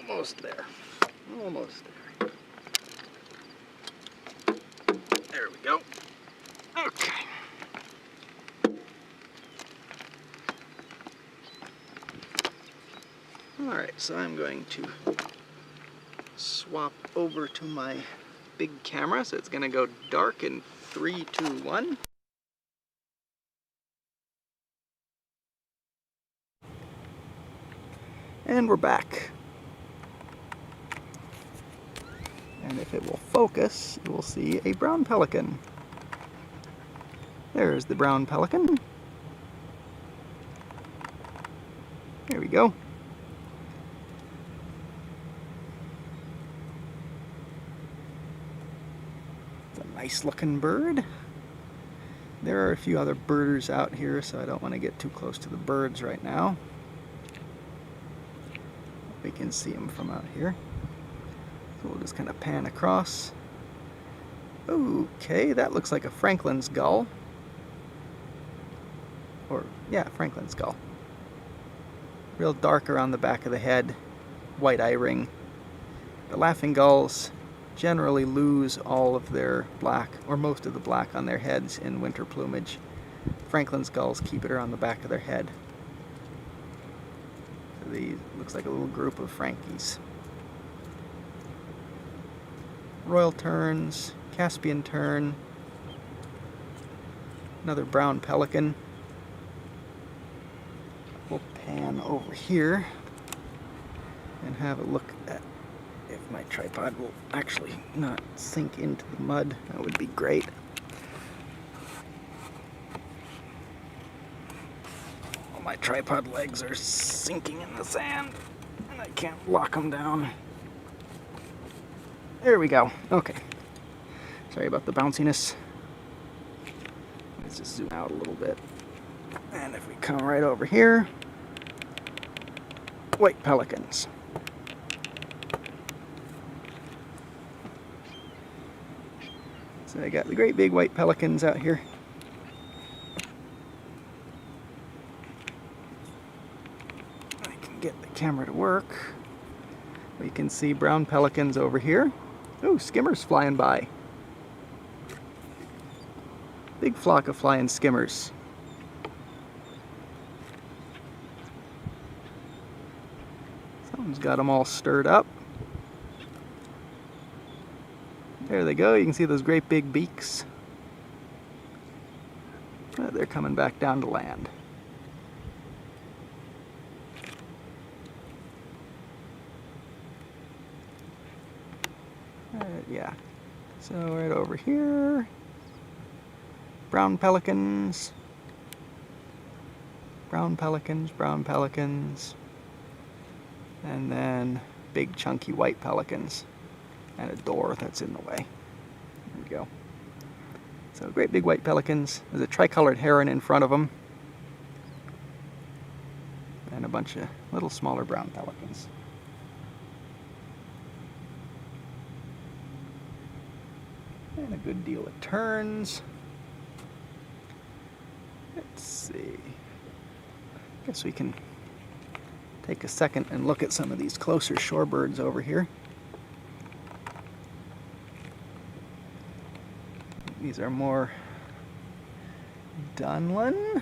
almost there. Almost there. There we go. Okay. Alright, so I'm going to swap over to my big camera. So it's going to go dark in 3, 2, 1. And we're back. And if it will focus, you will see a brown pelican. There's the brown pelican. There we go. It's a nice looking bird. There are a few other birders out here, so I don't want to get too close to the birds right now. We can see them from out here. So we'll just kind of pan across. Okay, that looks like a Franklin's gull. Or, yeah, Franklin's gull. Real dark around the back of the head, white eye ring. The laughing gulls generally lose all of their black, or most of the black on their heads in winter plumage. Franklin's gulls keep it around the back of their head. So these looks like a little group of Frankies. Royal terns, Caspian tern, another brown pelican. We'll pan over here and have a look at if my tripod will actually not sink into the mud. That would be great. All my tripod legs are sinking in the sand and I can't lock them down. There we go. Okay. Sorry about the bounciness. Let's just zoom out a little bit. And if we come right over here, white pelicans. So I got the great big white pelicans out here. I can get the camera to work. We can see brown pelicans over here. Oh, skimmers flying by. Big flock of flying skimmers. Someone's got them all stirred up. There they go. You can see those great big beaks. They're coming back down to land. Yeah. So right over here, brown pelicans, brown pelicans, brown pelicans, and then big chunky white pelicans, and a door that's in the way. There we go. So great big white pelicans. There's a tricolored heron in front of them, and a bunch of little smaller brown pelicans. And a good deal of terns. Let's see. Guess we can take a second and look at some of these closer shorebirds over here. These are more Dunlin.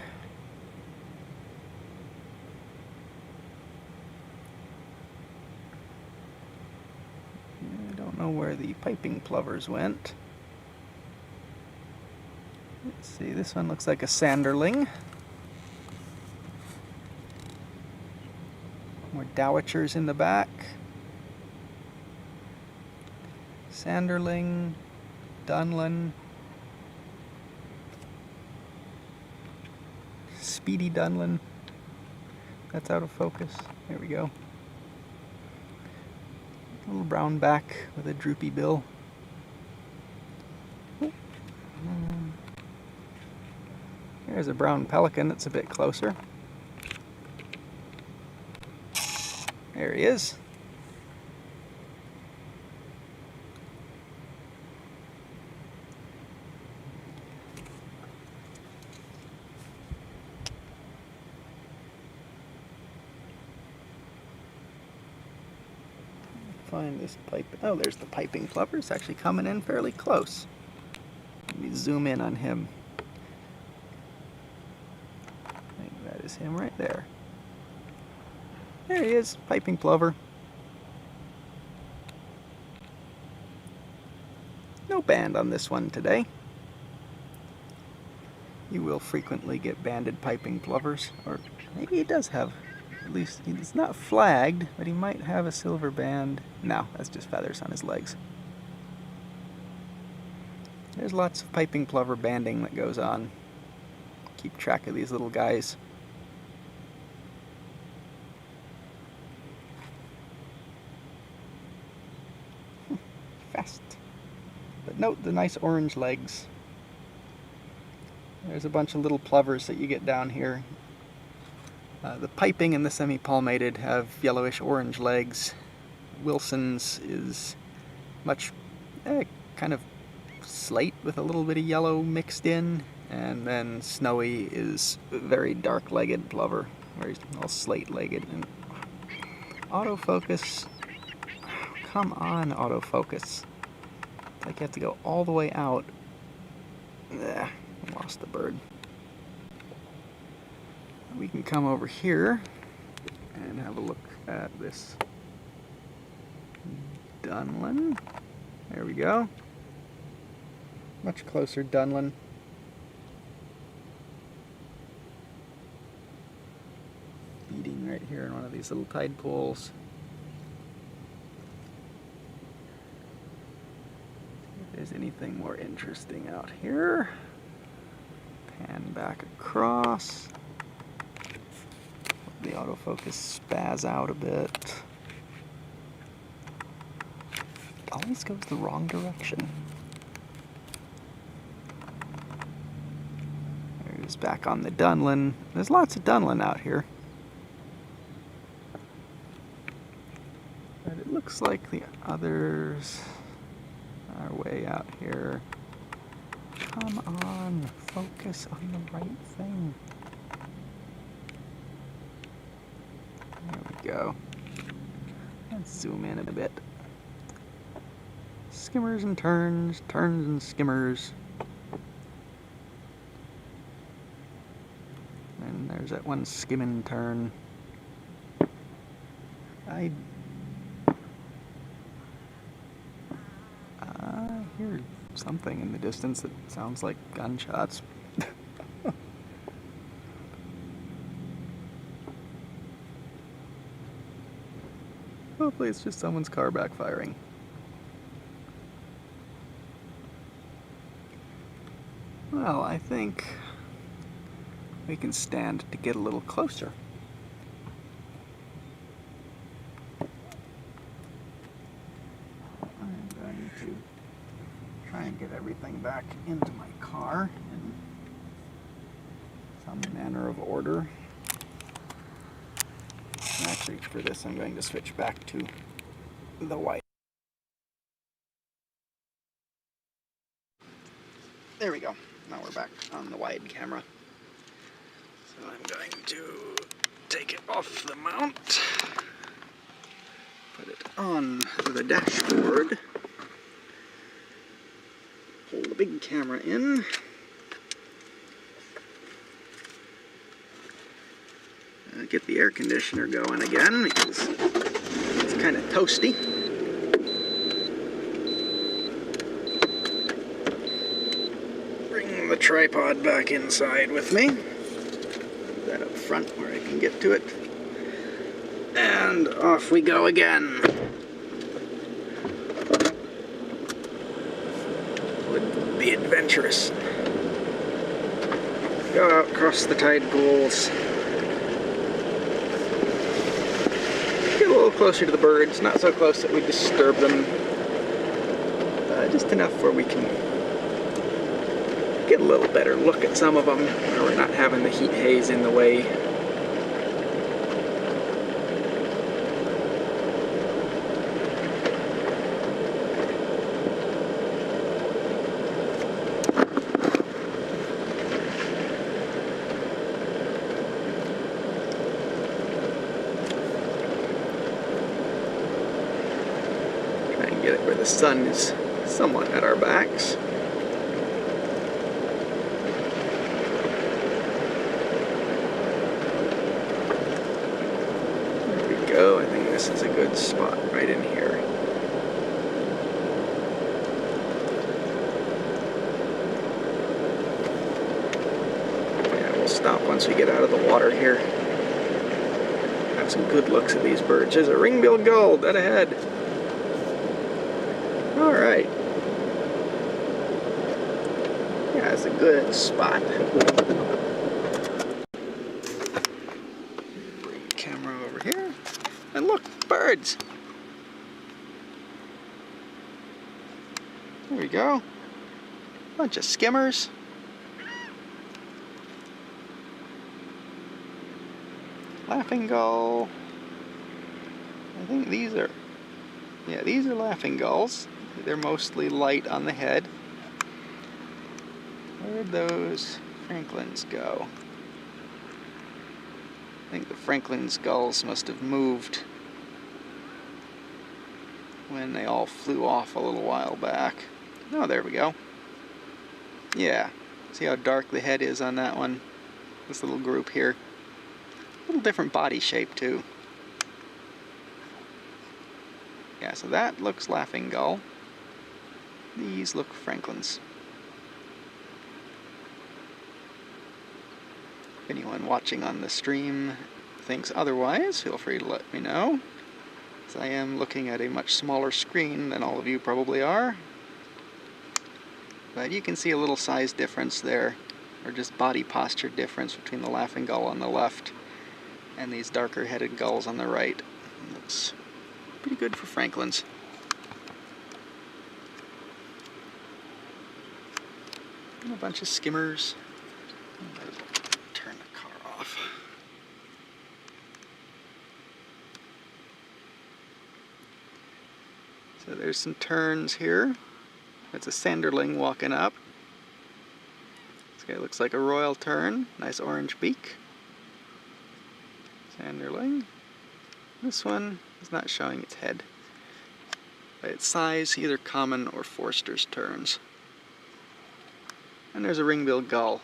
I don't know where the piping plovers went. Let's see, this one looks like a sanderling. More Dowagers in the back. Sanderling, Dunlin, Speedy Dunlin. That's out of focus. There we go. A little brown back with a droopy bill. There's a brown pelican that's a bit closer. There he is. Find this pipe. Oh, there's the piping plover. It's actually coming in fairly close. Let me zoom in on him. I think that is him right there. There he is, piping plover. No band on this one today. You will frequently get banded piping plovers, or maybe he does have, at least he's not flagged, but he might have a silver band. No, that's just feathers on his legs. There's lots of piping plover banding that goes on. Keep track of these little guys. Fast. But note the nice orange legs. There's a bunch of little plovers that you get down here. The piping and the semi-palmated have yellowish orange legs. Wilson's is much kind of slate with a little bit of yellow mixed in, and then Snowy is very dark-legged plover, very all slate-legged. And autofocus, come on, autofocus. It's like you have to go all the way out. I lost the bird. We can come over here and have a look at this Dunlin. There we go. Much closer Dunlin. Feeding right here in one of these little tide pools. If there's anything more interesting out here. Pan back across. The autofocus spaz out a bit. It always goes the wrong direction. There's back on the Dunlin. There's lots of Dunlin out here. But it looks like the others are way out here. Come on, focus on the right thing. There we go. Let's zoom in a bit. Skimmers and terns, terns and skimmers. And there's that one skimming tern. I hear something in the distance that sounds like gunshots. Hopefully it's just someone's car backfiring. Well, I think we can stand to get a little closer. I'm going to try and get everything back into my car in some manner of order. Actually, for this I'm going to switch back to the white. There we go. Now we're back on the wide camera. So I'm going to take it off the mount, put it on the dashboard, pull the big camera in, get the air conditioner going again because it's kind of toasty. Bring the tripod back inside with me. Put that up front where I can get to it. And off we go again. Would be adventurous. Go out across the tide pools. Get a little closer to the birds, not so close that we disturb them. Just enough where we can get a little better look at some of them, where we're not having the heat haze in the way. Try and get it where the sun is somewhat at our backs. I think this is a good spot right in here. Yeah, we'll stop once we get out of the water here. Have some good looks at these birds. There's a ring-billed gull dead ahead. Alright. Yeah, it's a good spot. Bring the camera over here. And look, birds! There we go. Bunch of skimmers. Laughing gull. I think these are, yeah, these are laughing gulls. They're mostly light on the head. Where'd those Franklins go? I think the Franklin's gulls must have moved when they all flew off a little while back. Oh, there we go. Yeah, see how dark the head is on that one? This little group here. A little different body shape too. Yeah, so that looks laughing gull. These look Franklins. If anyone watching on the stream thinks otherwise, feel free to let me know, as I am looking at a much smaller screen than all of you probably are. But you can see a little size difference there, or just body posture difference between the laughing gull on the left and these darker headed gulls on the right. It looks pretty good for Franklins. And a bunch of skimmers. Turn the car off. So there's some terns here. That's a sanderling walking up. This guy looks like a royal tern. Nice orange beak. Sanderling. This one is not showing its head. By its size, either common or Forster's terns. And there's a ring-billed gull.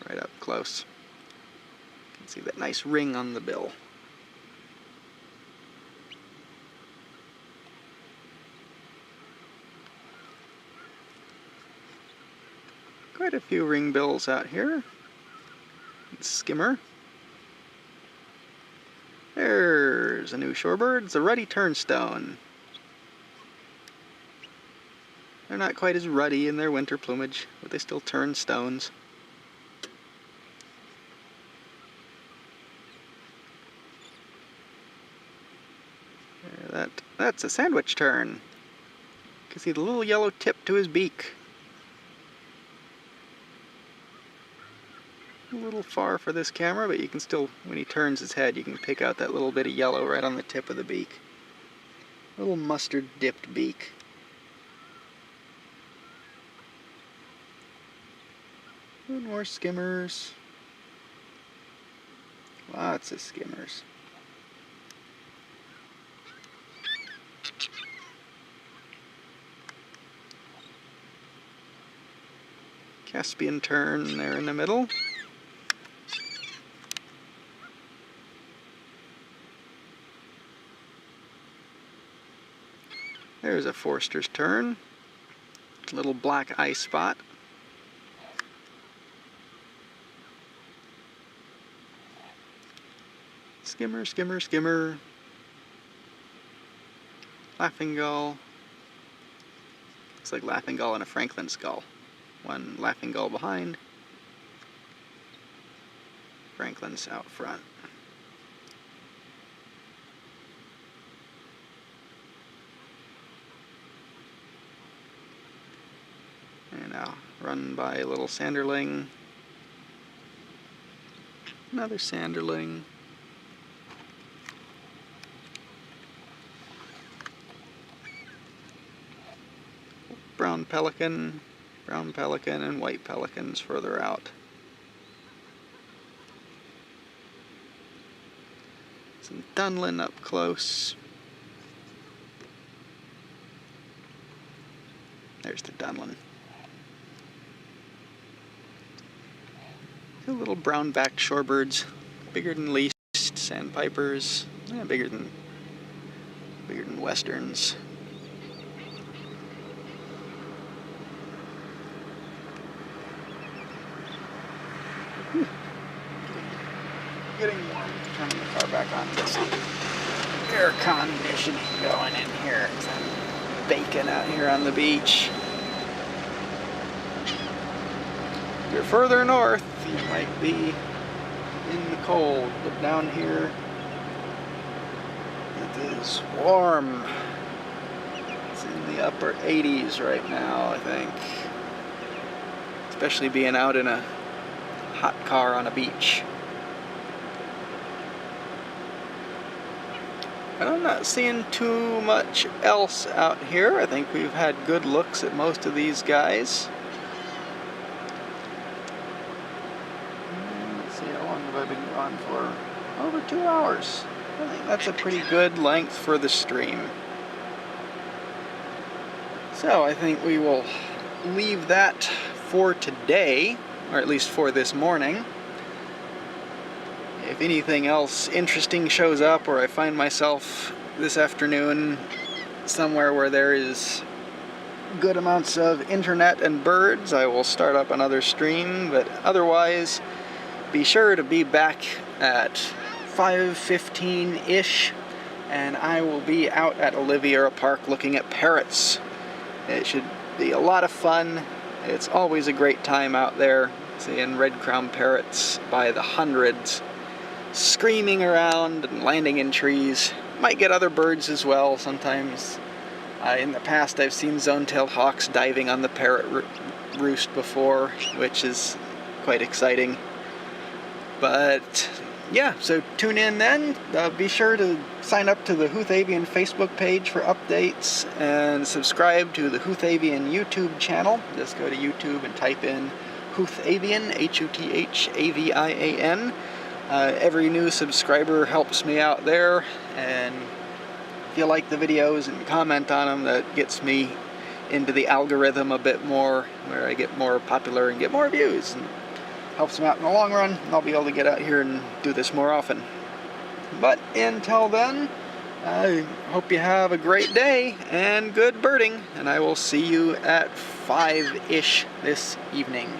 Right up close. You can see that nice ring on the bill. Quite a few ring-bills out here. Skimmer. There's a new shorebird. It's a ruddy turnstone. They're not quite as ruddy in their winter plumage, but they still turn stones. That's a sandwich tern. You can see the little yellow tip to his beak. A little far for this camera, but you can still, when he turns his head, you can pick out that little bit of yellow right on the tip of the beak. A little mustard dipped beak. And more skimmers. Lots of skimmers. Caspian tern there in the middle. There's a Forster's tern. Little black eye spot. Skimmer, skimmer, skimmer. Laughing gull. Looks like laughing gull and a Franklin skull. One laughing gull behind. Franklin's out front. And now run by a little sanderling. Another sanderling. Brown pelican, and white pelicans further out. Some dunlin up close. There's the dunlin. Two little brown-backed shorebirds, bigger than least, sandpipers, bigger than westerns. Getting warm. Turning the car back on. Get some air conditioning going in here. It's baking out here on the beach. If you're further north, you might be in the cold, but down here it is warm. It's in the upper 80s right now, I think. Especially being out in a hot car on a beach. But I'm not seeing too much else out here. I think we've had good looks at most of these guys. Let's see, how long have I been gone for? Over 2 hours. I think that's a pretty good length for the stream. So I think we will leave that for today, or at least for this morning. If anything else interesting shows up, or I find myself this afternoon somewhere where there is good amounts of internet and birds, I will start up another stream. But otherwise, be sure to be back at 5:15-ish, and I will be out at Oliviera Park looking at parrots. It should be a lot of fun. It's always a great time out there, seeing red-crowned parrots by the hundreds, screaming around and landing in trees. Might get other birds as well sometimes. In the past I've seen zone-tailed hawks diving on the parrot roost before, which is quite exciting. But yeah, so tune in then. Be sure to sign up to the Huth Avian Facebook page for updates, and subscribe to the Huth Avian YouTube channel. Just go to YouTube and type in Huth Avian, H-U-T-H-A-V-I-A-N. Every new subscriber helps me out there, and if you like the videos and comment on them, that gets me into the algorithm a bit more, where I get more popular and get more views, and helps me out in the long run, and I'll be able to get out here and do this more often. But until then, I hope you have a great day and good birding, and I will see you at 5-ish this evening.